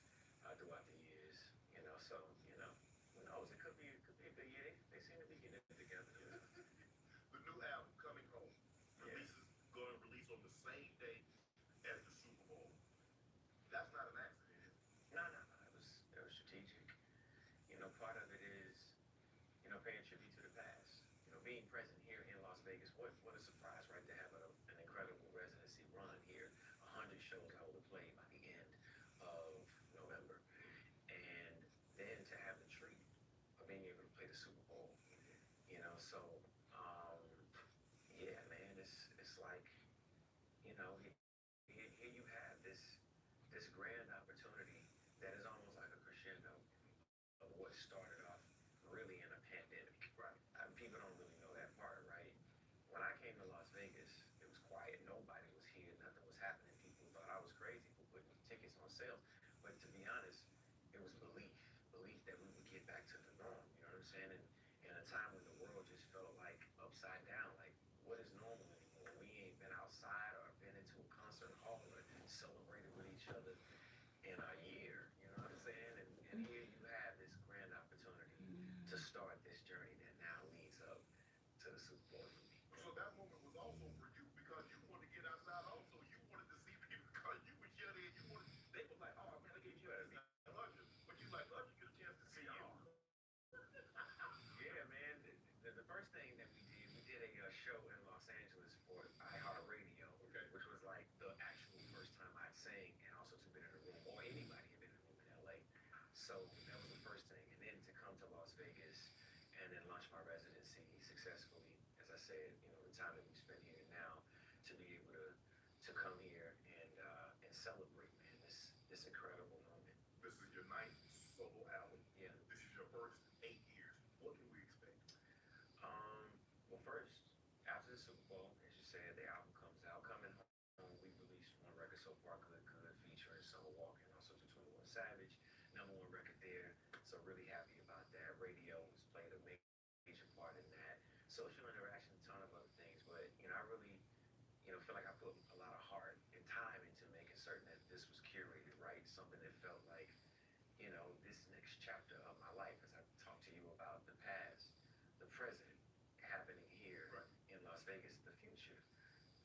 throughout the years. So who knows? It could be a good year. They seem to be getting it together. The new album, Coming Home, going to release on the same day as the Super Bowl. That's not an accident, is it? No. It was strategic. Part of it is, paying tribute to the past. Being present here in Las Vegas. What a surprise, right? To have an incredible residency run here. 100 shows I will have played by the end of November, and then to have the treat of being able to play the Super Bowl. So yeah, man, it's like here you have this grand opportunity that is almost like a crescendo of what started off really in a pandemic. Right. People don't really know that part, right? When I came to Las Vegas, it was quiet. Nobody was here. Nothing was happening. People thought I was crazy for putting tickets on sales. But to be honest, it was belief that we would get back to the norm. You know what I'm saying? And in a time when the world just felt like upside down, like what is normal anymore? We ain't been outside or been into a concert hall or celebrated with each other in a year. You know what I'm saying? And here you have this grand opportunity to start this journey that now leads up to the Super Bowl. So that moment was also for you because you wanted to get outside also. You wanted to see people because you was shut in. They was like, oh man, look at you at Usher. But you like, Usher get a chance to see you. Yeah, man. The first thing that we did a show in Los Angeles for iHeartRadio, Okay. which was like the actual first time I'd sang and also to been in a room, or anybody had been in a room in LA. So that was the first thing. And then to come to Las Vegas and then launch my residency successfully, as I said, the time that we spend here now, to be able to come here and celebrate, man, this incredible moment. This is your ninth solo album. Yeah. This is your first 8 years. What can we expect? Well, first, after the Super Bowl, as you said, the album comes out. Coming Home, we released one record so far, Good, featuring Summer Walker and also to 21 Savage. #1 record there, so really happy about that. Radio has played a major part in that. Social interaction, a ton of other things, but I really, feel like I put a lot of heart and time into making certain that this was curated, right? Something that felt like, this next chapter of my life, as I talked to you about the past, the present, happening here Right. in Las Vegas, the future.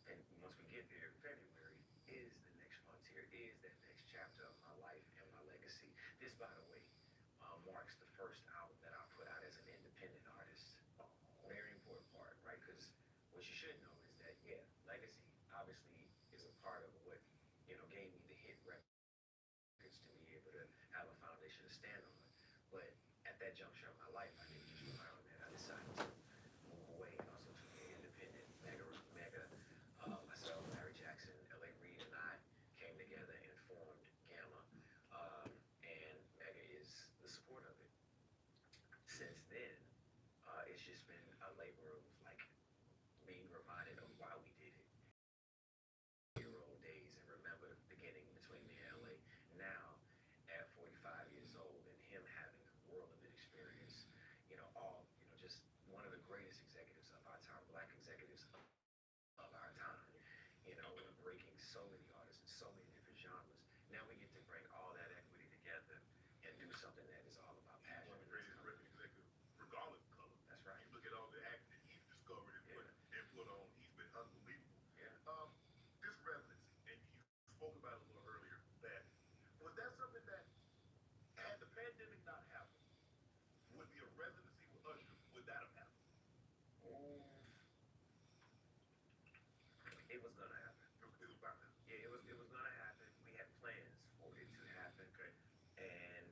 And once we get there in February, is the next frontier, is that next chapter of my life and my legacy. This, by the way, marks the first album that I put out as an independent artist. Very important part, right? Because what you should know is that, yeah, legacy obviously is a part of what, gave me the hit records to be able to have a foundation to stand on. But at that juncture of my life, I didn't just rely on that. I decided to move away and also to be independent. Myself, Larry Jackson, L.A. Reid, and I came together and formed Gamma. And Mega is the support of it. Since then, it's just been a labor of like being reminded of why we did it. Year-old days and remember the beginning between me and LA. Now, at 45 years old, and him having a world of so many artists and so many different genres. Now we get to bring all that equity together and do something that is all about He's passion. one of the greatest record executives, regardless of color. That's right. You look at all the acting that he's discovered and put on, he's been unbelievable. Yeah. This residency, and you spoke about it a little earlier, that was that something that had the pandemic not happened, would be a residency with Usher, would that have happened? It was gonna happen. It was about that. Yeah, it was gonna happen. We had plans for it to happen. Okay. And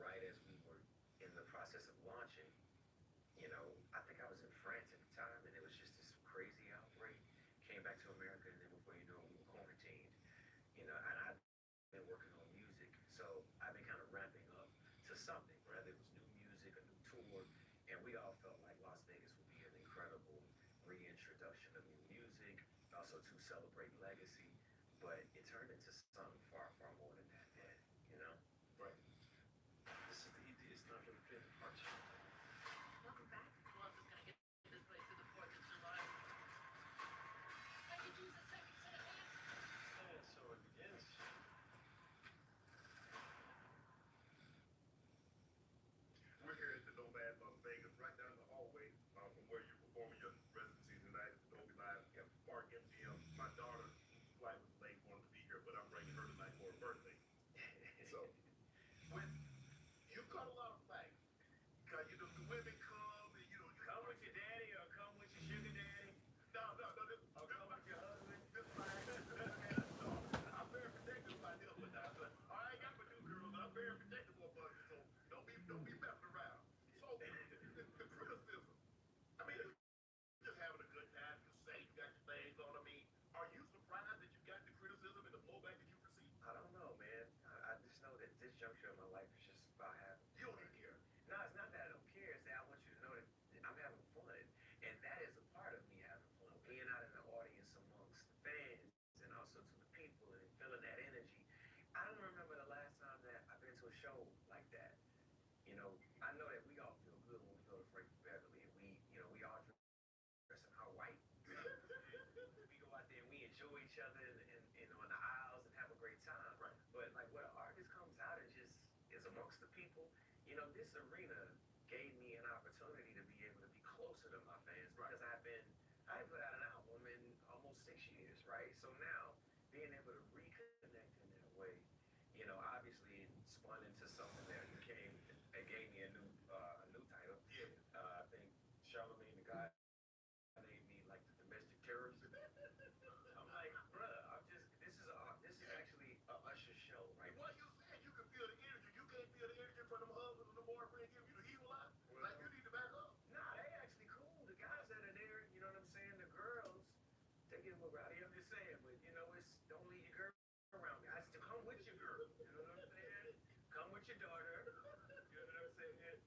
right as we were in the process of launching, I think I was in France at the time, and it was just this crazy outbreak. Came back to America, and then before you know it, we were quarantined. And I've been working on music, so I've been kind of ramping up to something, whether it was new music, a new tour, and we all felt like Las Vegas would be an incredible reintroduction of new music, also to celebrate legacy. But it turned into something far, far more than that, man. Right. This is the ED. It's not the fifth part. Welcome back. Who else is gonna get this place to the 4th of July? I could use a second set of hands. Yeah, so it begins. We're here at the Nomad Las Vegas, right down the hallway from where you're performing your residency tonight at the Dolby Live Park MGM. My daughter's flight was late, wanted to be here, but I'm bringing her tonight for her birthday. So, when you got a lot of flack, because the women come and you Come with your daddy or come with your sugar daddy. no, Or come with your husband. this no, I'm very protective about this, but I ain't got my two girls. I'm very protective about it, so don't be messing around. So the criticism. I mean, you're just having a good time. You say you got your things on. I mean, are you surprised that you got the criticism and the blowback that you received? I don't know, man. I just know that this juncture of my life is just about having You don't even care. No, it's not that I don't care. It's that I want you to know that I'm having fun. And that is a part of me having fun. Being out in the audience amongst the fans and also to the people and feeling that energy. I don't remember the last time that I've been to a show like that. I know that we all feel good when we go to Frank Beverly and we all dress in our white. We go out there and we enjoy each other and on the aisles and have a great time. Right. But like when an artist comes out and just is amongst the people, this arena gave me an opportunity to be able to be closer to my fans because I ain't put out an album in almost 6 years, right? So now being able to reconnect in that way, obviously it spun into something that it gave me a new title. Yeah. I think Charlemagne the God named me like the domestic terrorist. I'm like, bruh, this is actually a Usher show, right? What you said, you can feel the energy. You can't feel the energy from them husbands and the boyfriend giving you the evil eye. Like you need to back up. Nah, they actually cool. The guys that are there, you know what I'm saying? The girls, they get a little rowdy. I'm just saying, but it's don't leave your girl around me. I still come with your girl. You know what I'm saying? Come with your daughter. You know what I'm saying?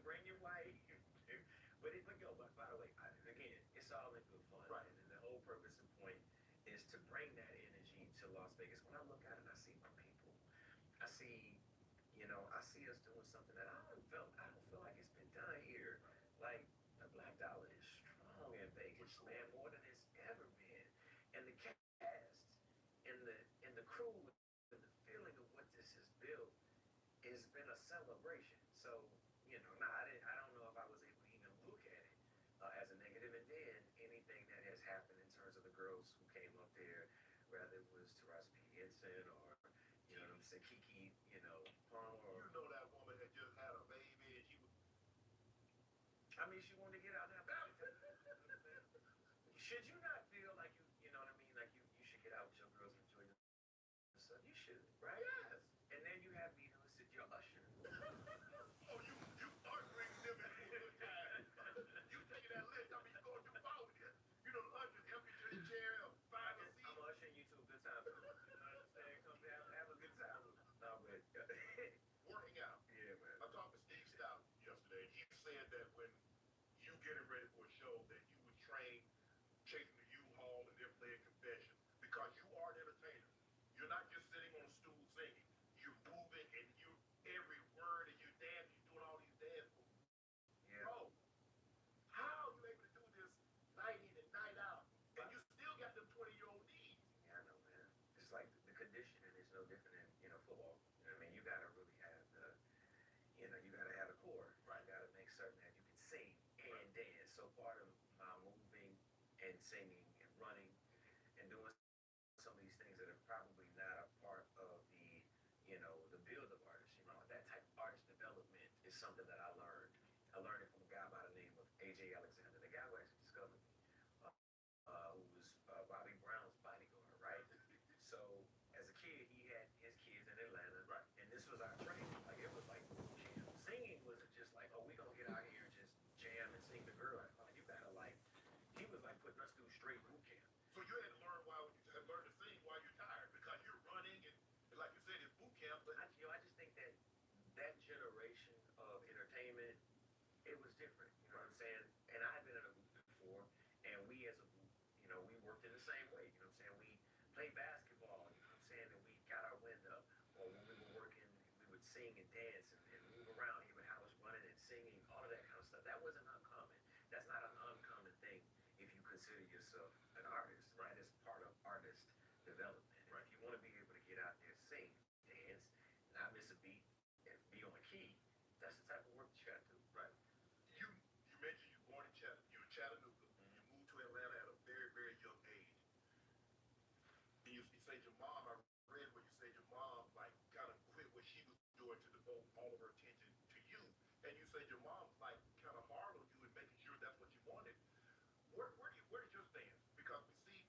Bring your wife. But by the way, again, it's all in good fun. Right. And the whole purpose and point is to bring that energy to Las Vegas. When I look out and I see my people, I see us doing something that I don't feel like it's been done here. Like the Black Dollar is strong in Vegas, man, more than it's ever been. And the cast and the crew and the feeling of what this has built has been a celebration. So, I don't know if I was able to even look at it as a negative. And then anything that has happened in terms of the girls who came up there, whether it was Tyequiece P. Henson or, Kiki, Palmer. You know that woman had just had a baby and she was. I mean, she wanted to get out and have a good time. Should you not feel like you know what I mean? Like you should get out with your girls and enjoy yourself? You should, right? Yes. And then you have me listed your Usher. Oh, you ushering them in a good time. You taking that list. I mean, you going too far with this. The ushers help you to the chair or find a seat. I'm ushering you to a good time. You know what I'm saying? Come down, have a good time. No, but Working out. yeah, man. I talked to Steve Stout yesterday, and he said that when you getting ready for a show, that you would train chasing the U-Haul and then playing Confession because you are an entertainer. You're not just sitting on a stool singing. so part of my moving and singing and running and doing some of these things that are probably not a part of the build of artists, that type of artist development is something that I learned. I learned it from a guy by the name of A.J. Alexander, the guy who actually discovered me, who was Bobby Brown's bodyguard, right? So as a kid, he had his kids in Atlanta, Right. and this was our training. Like it was like boot camp. Singing wasn't just like, oh, we gonna get out here and just jam and sing the girl. Like you gotta like, he was like putting us through straight boot camp. So you had to learn to sing while you're tired because you're running and like you said, it's boot camp. But I just think that that generation of entertainment, it was different. You know what I'm saying? And I had been in a group before, and we as a group, we worked in the same way. You know what I'm saying? We played basketball. You know what I'm saying? And we got our wind up. Or when we were working, we would sing and dance and move around. He would have us running and singing, all of that kind of stuff. That wasn't uncommon. That's not an uncommon thing if you consider yourself an artist. Right? That is part of artist development. And Right. if you want to be able to get out there, sing, dance, not miss a beat, and be on key, that's the type of work that you got to do. Right. You mentioned you were born in Chattanooga. Mm-hmm. You moved to Atlanta at a very, very young age. And you said your mom, I read where you said your mom like kind of quit what she was doing to devote all of her attention to you. And you said your mom like kind of hard on you and making sure that's what you wanted. Where did your stand? Because we see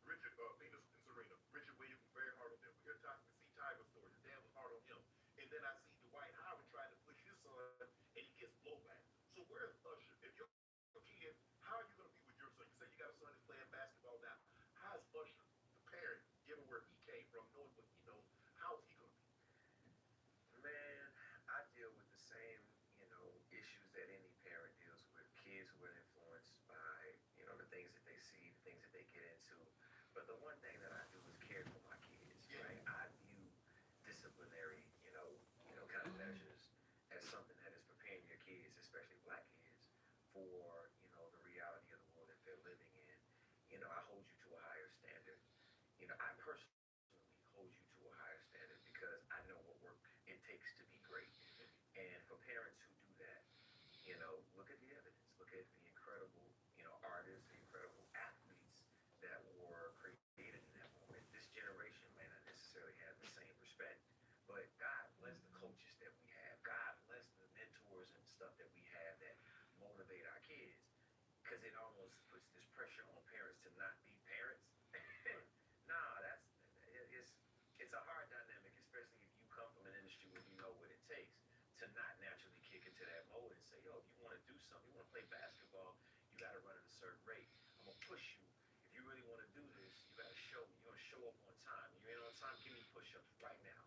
Richard, Venus and Serena. Richard Williams was very hard on them. We see Tiger's story. His dad was hard on him. And then I see Dwight Howard trying to push his son, and he gets blowback. So where's Usher? If your kid, how are you going to be with your son? You say you got a son that's playing basketball now. How is Usher, the parent, given where he came from, knowing what he knows, how is he going to be? Man, I deal with the same, issues that any parent deals with. Kids who are influenced by, the things that they see, the things that they get into. But the one thing that I do is care for my kids, Yeah. right? I view disciplinary, kind of measures as something that is preparing your kids, especially black kids, for, the reality of the world that they're living in. I hold you to a higher standard. I personally hold you to a higher standard because I know what work it takes to be great. And for parents who do that, look at the evidence. Look at the incredible, artists, the incredible athletes that were created in that moment. This generation may not necessarily have the same respect, but God bless the coaches that we have. God bless the mentors and stuff that we have that motivate our kids, because it almost puts this pressure on parents to not be parents. Nah, it's a hard dynamic, especially if you come from an industry where you know what it takes to not naturally kick into that mode and say, yo, if you want to do something, you want to play basketball, you got to run at a certain rate. I'm going to push you. If you really want to do this, you got to show me. You're going to show up on time. You ain't on time, give me push-ups right now.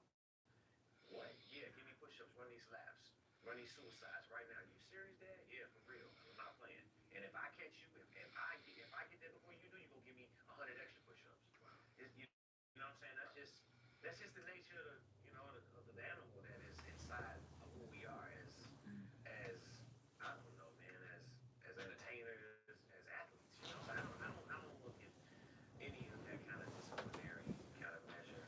What? Yeah, give me push-ups, run these laps, run these suicides right now. You serious, Dad? Yeah, for real. I'm not playing. And if I catch you, if I get there before you do, you're going to give me 100 extra push-ups. You know what I'm saying? That's just the nature of the animal that is inside of who we are as I don't know, man, as entertainers, as athletes. So I don't look at any of that kind of disciplinary kind of measure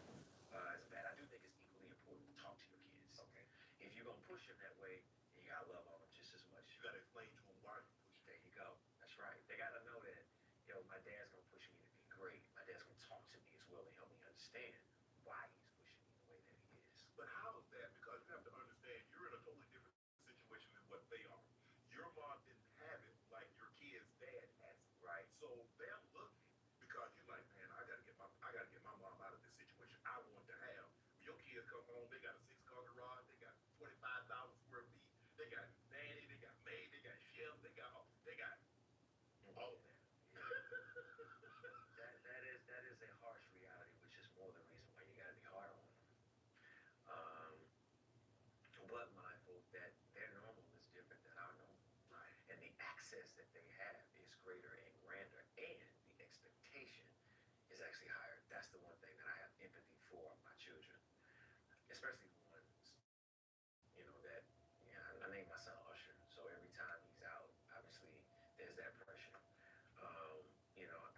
as bad. I do think it's equally important to talk to your kids. Okay. If you're gonna push them that way, you gotta love on them just as much. You got to explain to them why you push. There you go. That's right. They gotta know that, my dad's gonna push me to be great. My dad's gonna talk to me as well and help me understand why he's pushing me the way that he is. But how is that? Because you have to understand you're in a totally different situation than what they are. Your mom didn't have it like your kid's dad has it. Right. So they're looking because you're like, man, I gotta get my mom out of this situation I want to have. When your kids come home, they got a 6-car garage, they got 25,000 square feet, they got nanny, they got maid, they got chef, they got all of that. That is a harsh reality, which is more the reason why you gotta be hard on them. Um, but mindful that their normal is different than our normal. Right. And the access that they have is greater and grander, and the expectation is actually higher. That's the one thing that I have empathy for my children, especially the ones, that, I name my son Usher. So every time he's out, obviously there's that pressure.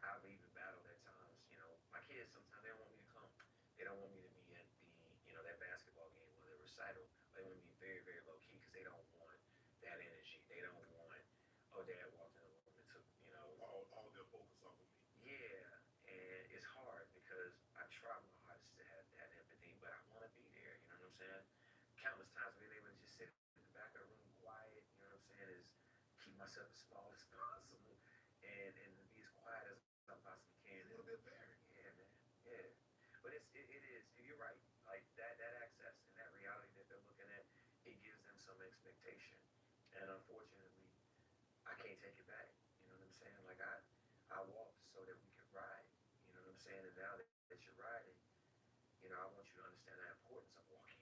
I've even battled at times, my kids sometimes they don't want me to come. They don't want me to be at that basketball game or the recital. They want me very, very low key because they don't want that energy. They don't want, oh, Dad walked in the I'm saying? Countless times being able to just sit in the back of the room quiet, you know what I'm saying, is keep myself as small as possible and be as quiet as I possibly can. A little bit buried. Yeah, man. Yeah. But it is, you're right. Like that access and that reality that they're looking at, it gives them some expectation. And unfortunately, I can't take it back. You know what I'm saying? Like I walked so that we could ride. You know what I'm saying? And now that you're riding, you know, I want you to understand the importance of walking.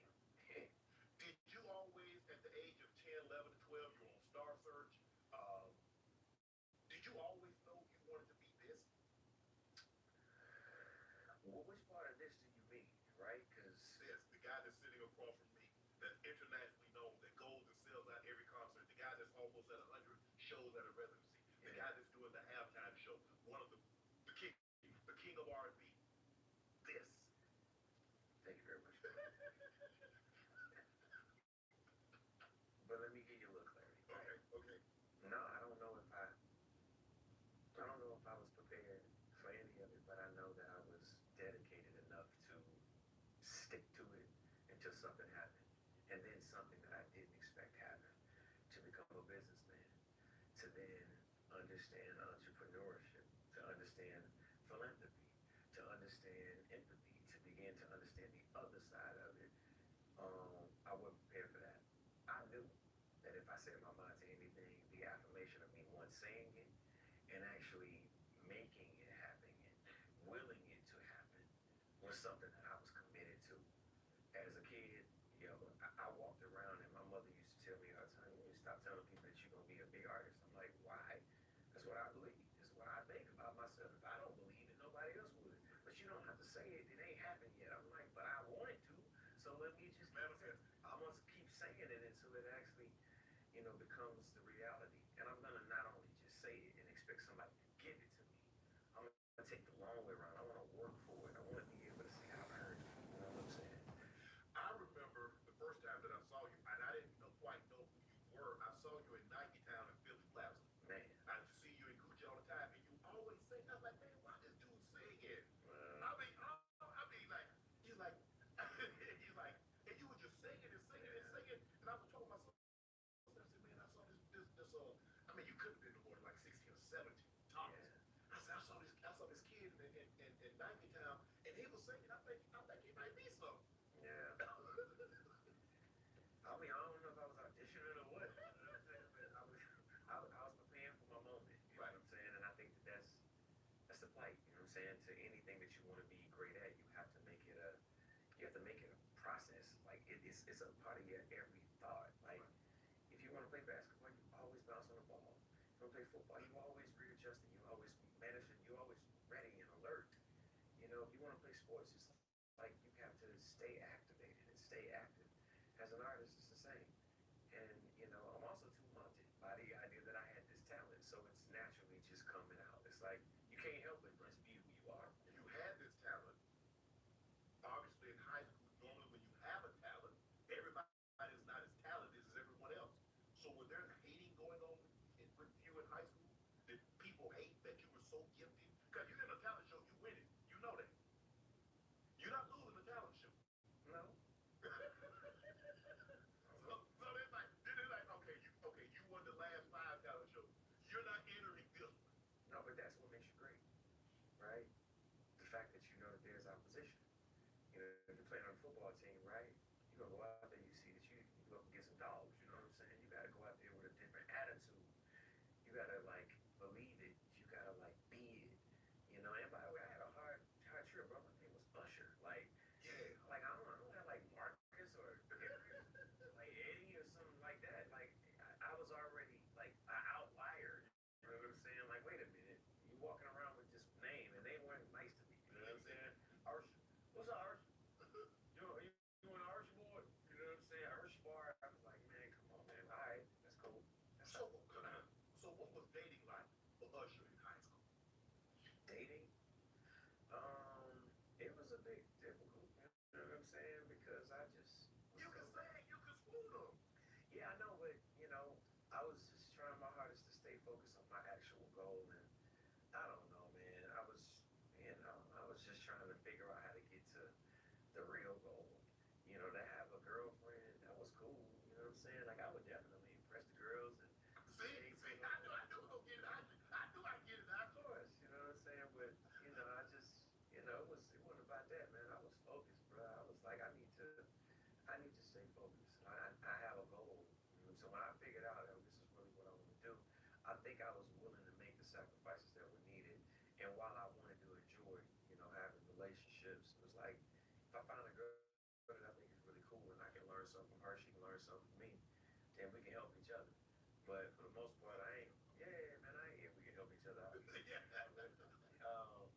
Did you always, at the age of 10, 11, 12, you're on Star Search? Um, did you always know you wanted to be this? Well, which part of this do you mean, right? Because This, the guy that's sitting across from me, that's internationally known, that goes and sells out every concert, the guy that's almost at 100 shows at a residency, the guy that's doing the halftime show, one of the king of R&B. This. thank you very much. But let me give you a little clarity. Right? Okay. No, I don't know if I was prepared for any of it, but I know that I was dedicated enough to stick to it until something happened. And then something that I didn't expect happened. To become a businessman, to then understand entrepreneurship, to understand philanthropy, to understand empathy, to begin to understand the other side of it. I wasn't prepared for that. I knew that if I set my mind to anything, the affirmation of me once saying it and actually making it happen and willing it to happen was something that I was committed to. As a kid, yo, I walked around and my mother used to tell me all the time, you stop telling people that you're gonna be a big artist. I'm like, why? That's what I believe. It's what I think about myself. If I don't believe it, nobody else would. But you don't have to say it. It ain't happened yet. I'm like, but I want it to. So let me just Manifest. I must keep saying it until it actually, you know, becomes the reality. And I'm gonna not only just say it and expect somebody to give it to me. I'm gonna take the long way around. I wanna work for it. I wanna be able to say I've earned it. You know what I'm saying? I remember the first time that I saw you, and I didn't quite know who you were. I saw you in Nike Town in Philly Plaza. Man. I used to see you in Gucci all the time, and you always sing. I was like, man, why this dude singing? Like, he's like, he's like, and you were just singing and singing and singing, and I was told myself, I said, man, I saw this. I mean, you couldn't have been no more than like 16 or 17 tops. Yeah. I said, I saw this kid in Nike Town, and he was singing. I think he might be something. Yeah. I mean, I don't know if I was auditioning or what. You know what I'm saying? But I was preparing for my moment. You know what I'm saying? And I think that's the plight. You know what I'm saying? To anything that you want to be great at, you have to make it a process. Like it's a part of your every thought. Like if you want to play basketball, you always bounce on the ball. If you want to play football, you always readjusting. You always managing. You always ready and alert. You know, if you want to play sports, it's like you have to stay activated and stay active. As an artist, it's the same. And you know, I'm also too haunted by the idea that I had this talent, so it's naturally just coming out. It's like you can't help but just be who you are. You had this talent. Obviously, in high school, normally when you have a talent, everybody is not as talented as everyone else. So was there hating going on with you in high school? Did people hate that you were so gifted? Because you're in a talent show, you win it. You know that. You're not losing the talent show. No. So they're like, okay, you won the last 5 talent shows. You're not entering this one. No, but that's what makes you So when I figured out that this is really what I want to do, I think I was willing to make the sacrifices that were needed. And while I wanted to enjoy, having relationships, it was like if I find a girl that I think is really cool and I can learn something from her, she can learn something from me, then we can help each other. But for the most part, I ain't. Yeah, man, I ain't here. We can help each other out. um,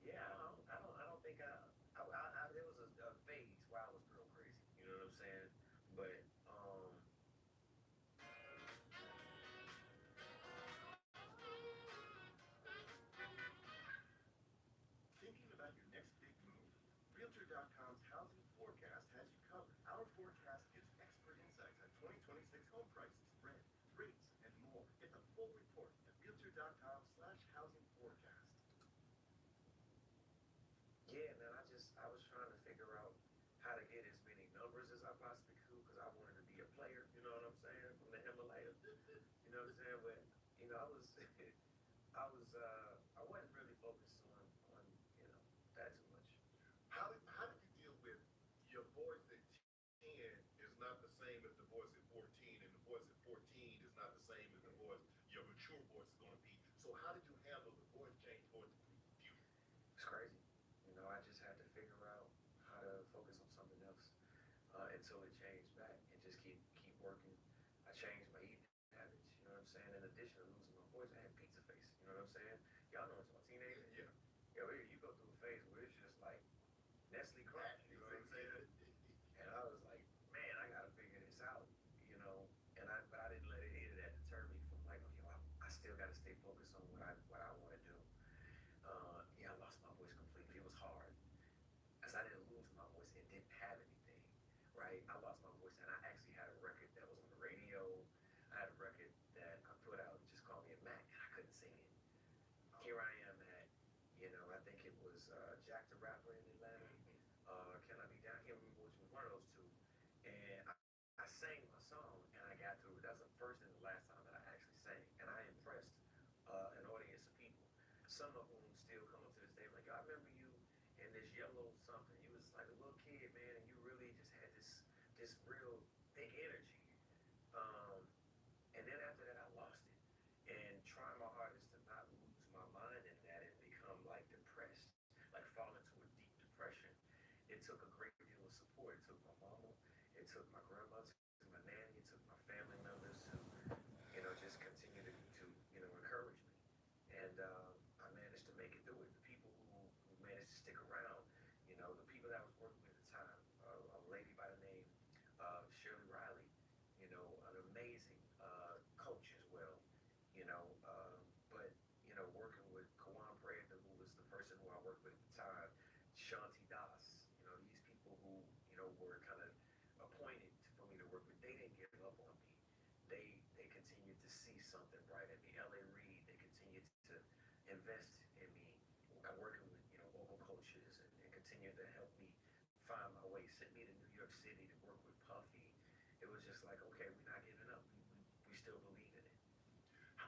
yeah, I don't think there was a phase where I was girl crazy. You know what I'm saying? But Thinking about your next big move? Realtor.com's housing forecast has you covered. Our forecast gives expert insights on 2026 home prices, rent, rates, and more. Get the full report at Realtor.com/housing forecast. yeah, man, I was trying to figure out how to get as many numbers as I possibly could because I wanted to be a player. You know what I'm saying? From the Himalayas. You know what I'm saying? But I was I wasn't really focused on that too much. How did you deal with your voice at 10 is not the same as the voice at 14, and the voice at 14 is not the same as the voice your mature voice is going to be. So how did you handle the voice change towards the future? It's crazy. I just had to figure out how to focus on something else until it changed back and just keep working. I changed my eating habits. You know what I'm saying? In addition to losing my voice, I had pizza face. You know what I'm saying? Y'all know it's my teenager. Yeah. Yo, you go through a phase where it's just like Nestle crack. You know what I'm saying? And I was like, man, I gotta figure this out. But I didn't let it that deter me from like, okay, I still gotta stay focused on what I want to do. Yeah, I lost my voice completely. It was hard. As I didn't lose my voice and didn't have anything, right? I lost my voice and I actually had a record that was on the radio. I had a record that I put out, just called me a Mac, and I couldn't sing it. Here I am at, I think it was Jack the Rapper in Atlanta. Can I Be Down? I can't remember which was one of those two. And I sang my song and I got through. That's the first and the last time that I actually sang. And I impressed an audience of people. Some of whom still come up to this day like, I remember you in this yellow something. You was like a little kid, man, and you really just had this real big energy. Um, and then after that, I lost it. And trying my hardest to not lose my mind in that and become like depressed, like fall into a deep depression. It took a great deal of support. It took my mama, it took my grandma, it took my nanny, it took my family members to, just continue to encourage me. And I managed to make it through it. The people who managed to stick around, the people that I was working with at the time, a lady by the name of Shirley Riley, an amazing coach as well, but, working with Kawan Prather, who was the person who I worked with at the time, Shanti Das, these people who, were kind of appointed for me to work with, they didn't give up on me. They continued to see something bright in me. L.A. Reid, they continued to invest in me. I'm working with, local coaches and continue to help me find my way. Sent me to New York City to work with Puffy. It was just like, okay, we're not giving up. We still believe in it.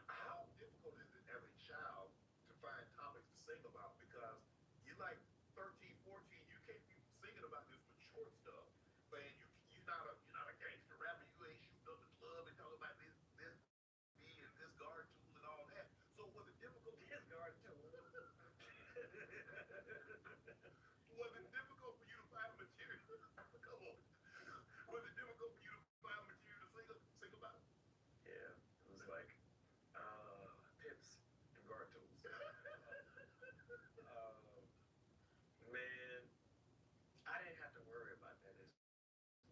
How difficult is it as a child to find topics to sing about? Because you're like 13, 14, you can't be singing about this mature stuff, but you're not a gangster rapper. You ain't shooting up the club and talking about this B and this guard tool and all that. So was it difficult? This guard tool. Was it difficult for you to find material? Come on. Was it difficult for you to find material to sing about? Yeah, it was like pips and guard tools. Man, I didn't have to worry about that as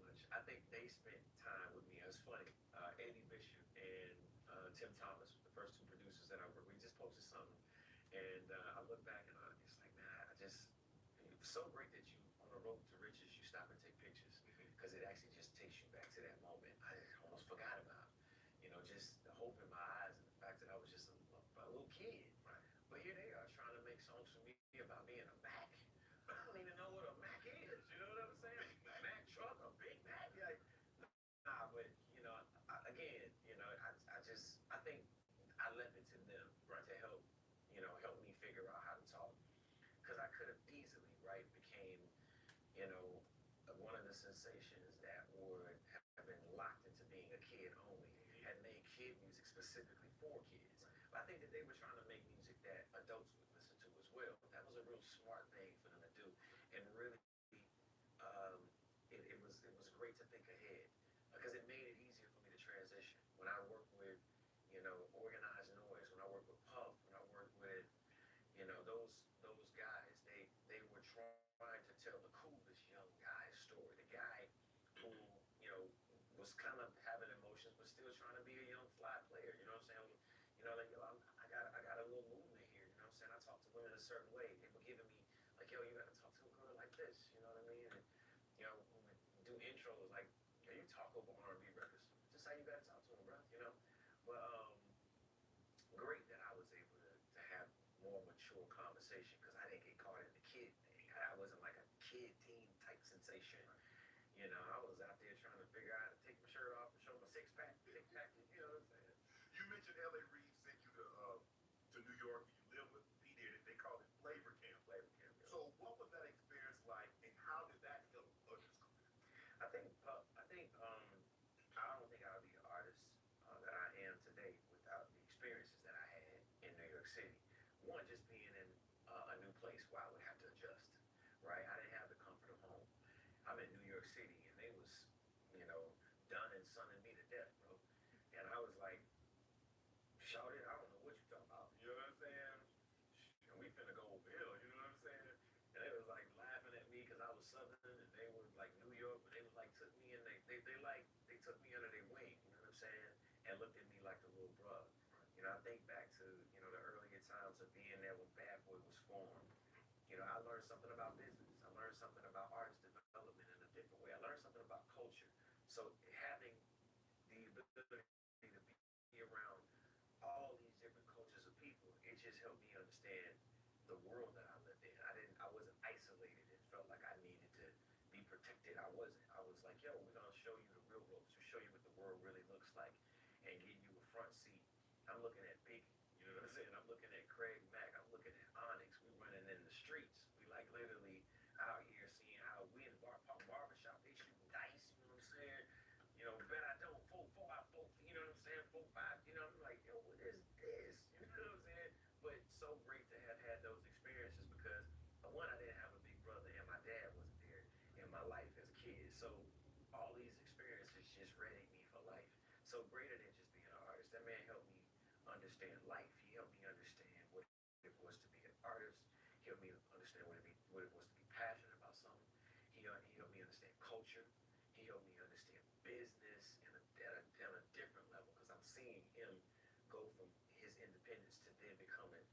much. I think they spent time with me. It was funny. Eddie Bishop and Tim Thomas, the first two producers that I worked with, we just posted something. And I look back and it's like, man, it's so great that you, on the road to riches, you stop and take pictures because it actually just takes you back to that moment. I almost forgot about, just the hope in my eyes and the fact that I was just a little kid. Right. But here they are trying to make songs for me about being a Mac. I don't even know what a Mac is. You know what I'm saying? Mac truck, a Big Mac. Like, nah, but I think I left it to them to help, help me figure out how to talk. Because I could have easily, right, became, one of the sensations that would have been locked into kid only, had made kid music specifically for kids. But I think that they were trying to make music that adults would listen to as well. That was a real smart thing for them to do, and really, it was great to think ahead because it made it easier for me to transition. When I work with, organized noise, when I work with Puff, when I work with, those guys, they were trying to tell the coolest young guy's story. The guy who, you know, was kind of having emotions but still trying to be a young fly player. You know what I'm saying? Like yo, I got a little movement here. You know what I'm saying? I talk to women a certain way. They were giving me like, yo, you got to talk to a girl like this. You know what I mean? And when we do intros like, yo, you talk over R&B records. Just how you got to talk to them, bro. But great that I was able to have more mature conversation because I didn't get caught in the kid thing. I wasn't like a kid teen type sensation. I was out there trying to figure out how to take my shirt off and show my six pack. You know what I'm saying? You mentioned L.A. Reid sent you to New York and you lived with P. Diddy. They called it Flavor Camp. Flavor Camp. Yeah. So what was that experience like, and how did that help others? I don't think I would be the artist that I am today without the experiences that I had in New York City. One, just being in a new place where I would have to adjust, right? I didn't have the comfort of home. I'm in New York City, and they was, done and sunning me to death, bro. And I was like, shout it, I don't know what you talking about. You know what I'm saying? And we finna go over here, you know what I'm saying? And they was like laughing at me because I was Southern, and they were like New York, but they was like took me in, they took me under their wing, you know what I'm saying? And looked at me like the little brother. I think back to, the earlier times of being there when Bad Boy was formed. I learned something about business. I learned something about artist development in a different way. I learned something about culture. So having the ability to be around all these different cultures of people, it just helped me understand the world that I lived in. I wasn't isolated and felt like I needed to be protected. I wasn't. I was like, yo, we're gonna show you the real ropes. We'll show you what the world really looks like and give you a front seat. I'm looking at Biggie, you know what I'm saying? I'm looking at Craig Mack, I'm looking at Onyx. We running in the streets. We like literally out here seeing how we in the barbershop, they shooting dice, you know what I'm saying? Bet I don't, 4-4 out 4, you know what I'm saying? 4-5, I'm like, yo, what is this? You know what I'm saying? But so great to have had those experiences because one, I didn't have a big brother and my dad wasn't there in my life as a kid. So all these experiences just readied me for life. So greater than just being an artist, that man helped me understand life. He helped me understand what it was to be an artist. He helped me understand what it was to be passionate about something. He helped me understand culture. He helped me understand business at a different level because I'm seeing him go from his independence to then becoming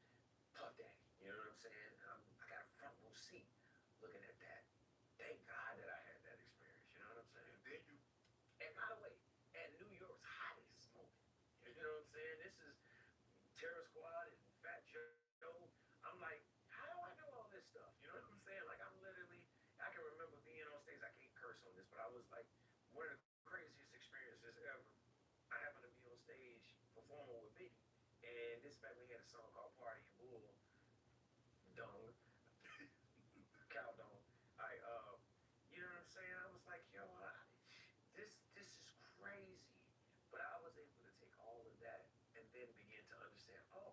Puff Daddy. You know what I'm saying? I got a front row seat looking at that. Thank God that I had that experience. You know what I'm saying? And by the way, at New York's hottest moment, you know what I'm saying? This is Terror Squad and Fat Joe. I'm like, how do I know all this stuff? You know what I'm saying? Like I can remember being on stage. I can't curse on this, but I was like one of the craziest experiences ever. I happened to be on stage performing with Biggie, and this family had a song called Party and Bull Dung, Cow Dung. You know what I'm saying? I was like, yo, this is crazy. But I was able to take all of that and then begin to understand, oh,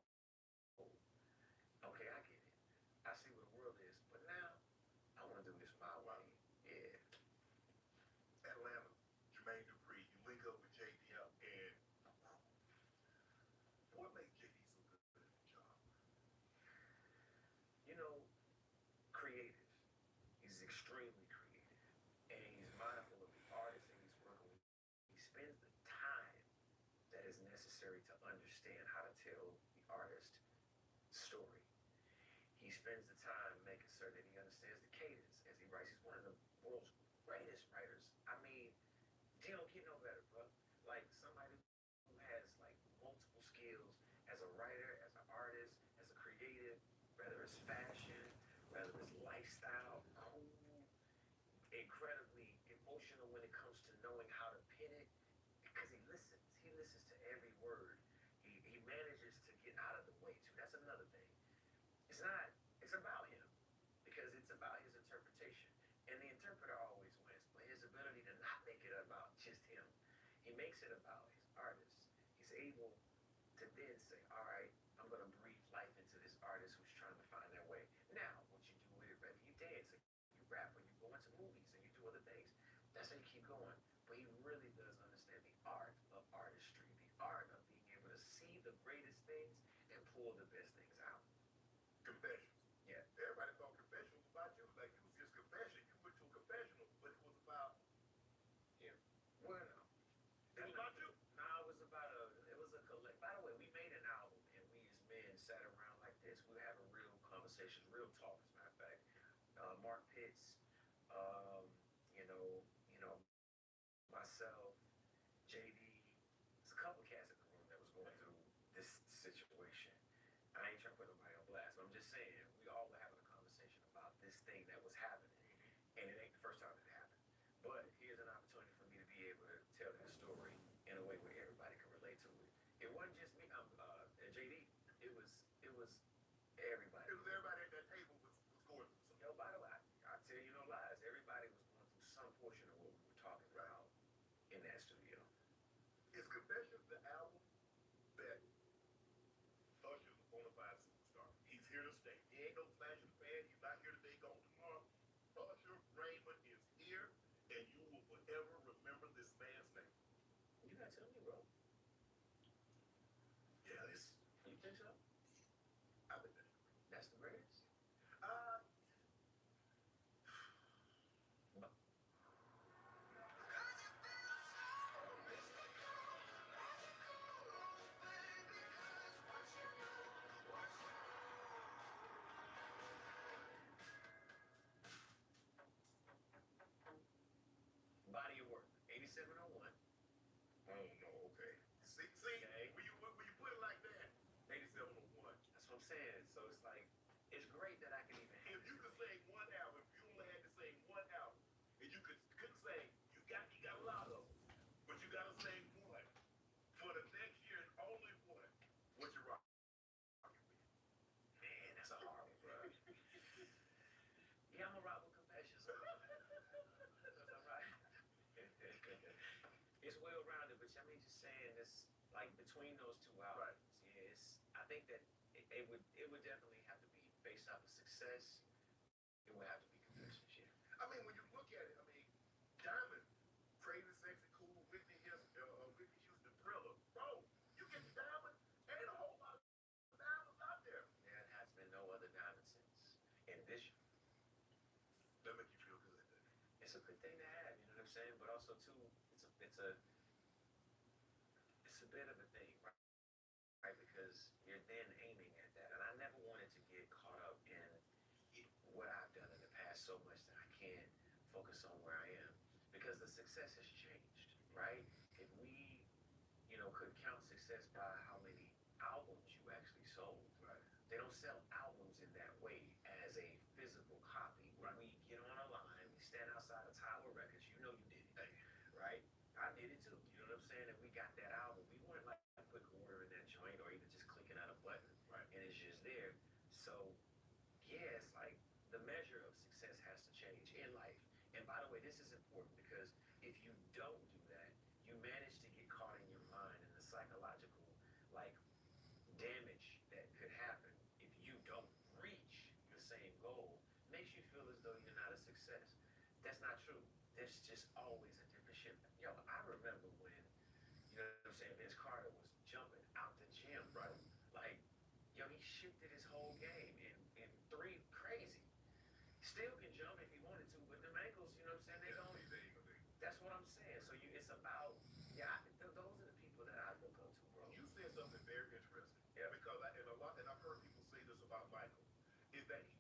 okay, I get it. I see what the world is. But now I want to do this my way. Yeah. Atlanta, Jermaine Dupri, you link up with JD, and what makes JD so good at his job? Creative. He's extremely creative. And he's mindful of the artist that he's working with. He spends the time that is necessary to understand how to tell the artist story. He spends the time making sure that he understands the cadence as he writes. He's one of the world's greatest writers. I mean, he don't get no better, bro. Like somebody who has like multiple skills as a writer, as an artist, as a creative, whether it's fashion, whether it's lifestyle, cool, incredibly emotional when it comes to knowing how to pin it, because he listens. He listens to every word. He manages to get out of the way too. That's another thing. It's about him because it's about his interpretation. And the interpreter always wins, but his ability to not make it about just him. He makes it about his artist. He's able to then say, all right, I'm going to breathe life into this artist who's trying to find their way. Now, what you do with it, whether you dance or you rap or you go into movies and you do other things, that's how you keep going. But he really does understand the art of artistry, the art of being able to see the greatest things and pull the best things out. Confessions. Yeah. Everybody thought confession was about you. Like it was just confession. You went to a confessional, but it was about Yeah. Well, no. it was about you. No, it was a collect. By the way, we made an album and we as men sat around like this. We were having real conversations, real talk, as a matter of fact. Mark Pitts, um, myself, JD, there's a couple cats in the room that was going through this situation. I ain't trying to put nobody on blast, but I'm just saying we all were having a conversation about this thing that was happening, and it ain't the first time it happened. But here's an opportunity for me to be able to tell that story in a way where everybody can relate to it. It wasn't just me. JD. It was everybody. It was everybody at that table was going through something. Yo, by the way, I tell you no lies. Everybody was going through some portion of what we were talking about in that studio. Is Confessions the album that Usher's a bona fide superstar? He's here to stay. He ain't no flash in the pan. He's not here today, gone tomorrow. Usher Raymond is here, and you will forever remember this man's name. You gotta tell me, bro. Yeah, You think so? I think that's That's the greatest? uh, Body of work. 8701. oh no, okay. See, Okay. when you put it like that, 8701. That's what I'm saying. So it's like, it's great that I can even have If you could sing one album, if you only had to sing one album, and you couldn't sing, you got a lot of them, but you gotta sing one for the next year and only one. What you rock? Man, that's a hard one, bro. Yeah, I'm a rock with Confessions. That's all right. It's well rounded, but I mean, just saying this, like between those two albums, yeah, I think that it would definitely have to be based off of success. It would have to be Confessions, yeah. I mean, when you look at it, I mean, Diamond, Crazy, Sexy, Cool, Whitney Houston, Thriller. Bro, you get the Diamond, ain't a whole lot of diamonds out there. There has been no other diamond since. And this, That make you feel good. it's a good thing to have, you know what I'm saying? But also too, it's a bit of a thing, right? Because you're then aiming at that. And I never wanted to get caught up in what I've done in the past so much that I can't focus on where I am. Because the success has changed, right? If we, could count success by how many albums you actually sold, Right. they don't sell albums in that way as a physical copy. When we get on a line, we stand outside of Tower Records, you know you did it, right? I did it too, you know what I'm saying? And we got that album. We weren't like quick order in that joint or even just clicking out a button, Right. and it's just there. So, yeah, it's like the measure of success has to change in life. And by the way, this is important because if you don't do that, you manage to get caught in your mind in the psychological, like, damage that could happen if you don't reach the same goal. Makes you feel as though you're not a success. That's not true. There's just always a different shit. Yo, I remember when, you know what I'm saying, Vince Carter was jumping out the gym, bro. Like, yo, he shifted his whole game in three, crazy. Still can jump if he wanted to, but the ankles, you know what I'm saying, that's what I'm saying. So it's about, those are the people that I look up to, bro. You said something very interesting. Yeah. Because and I've heard people say this about Michael, is that he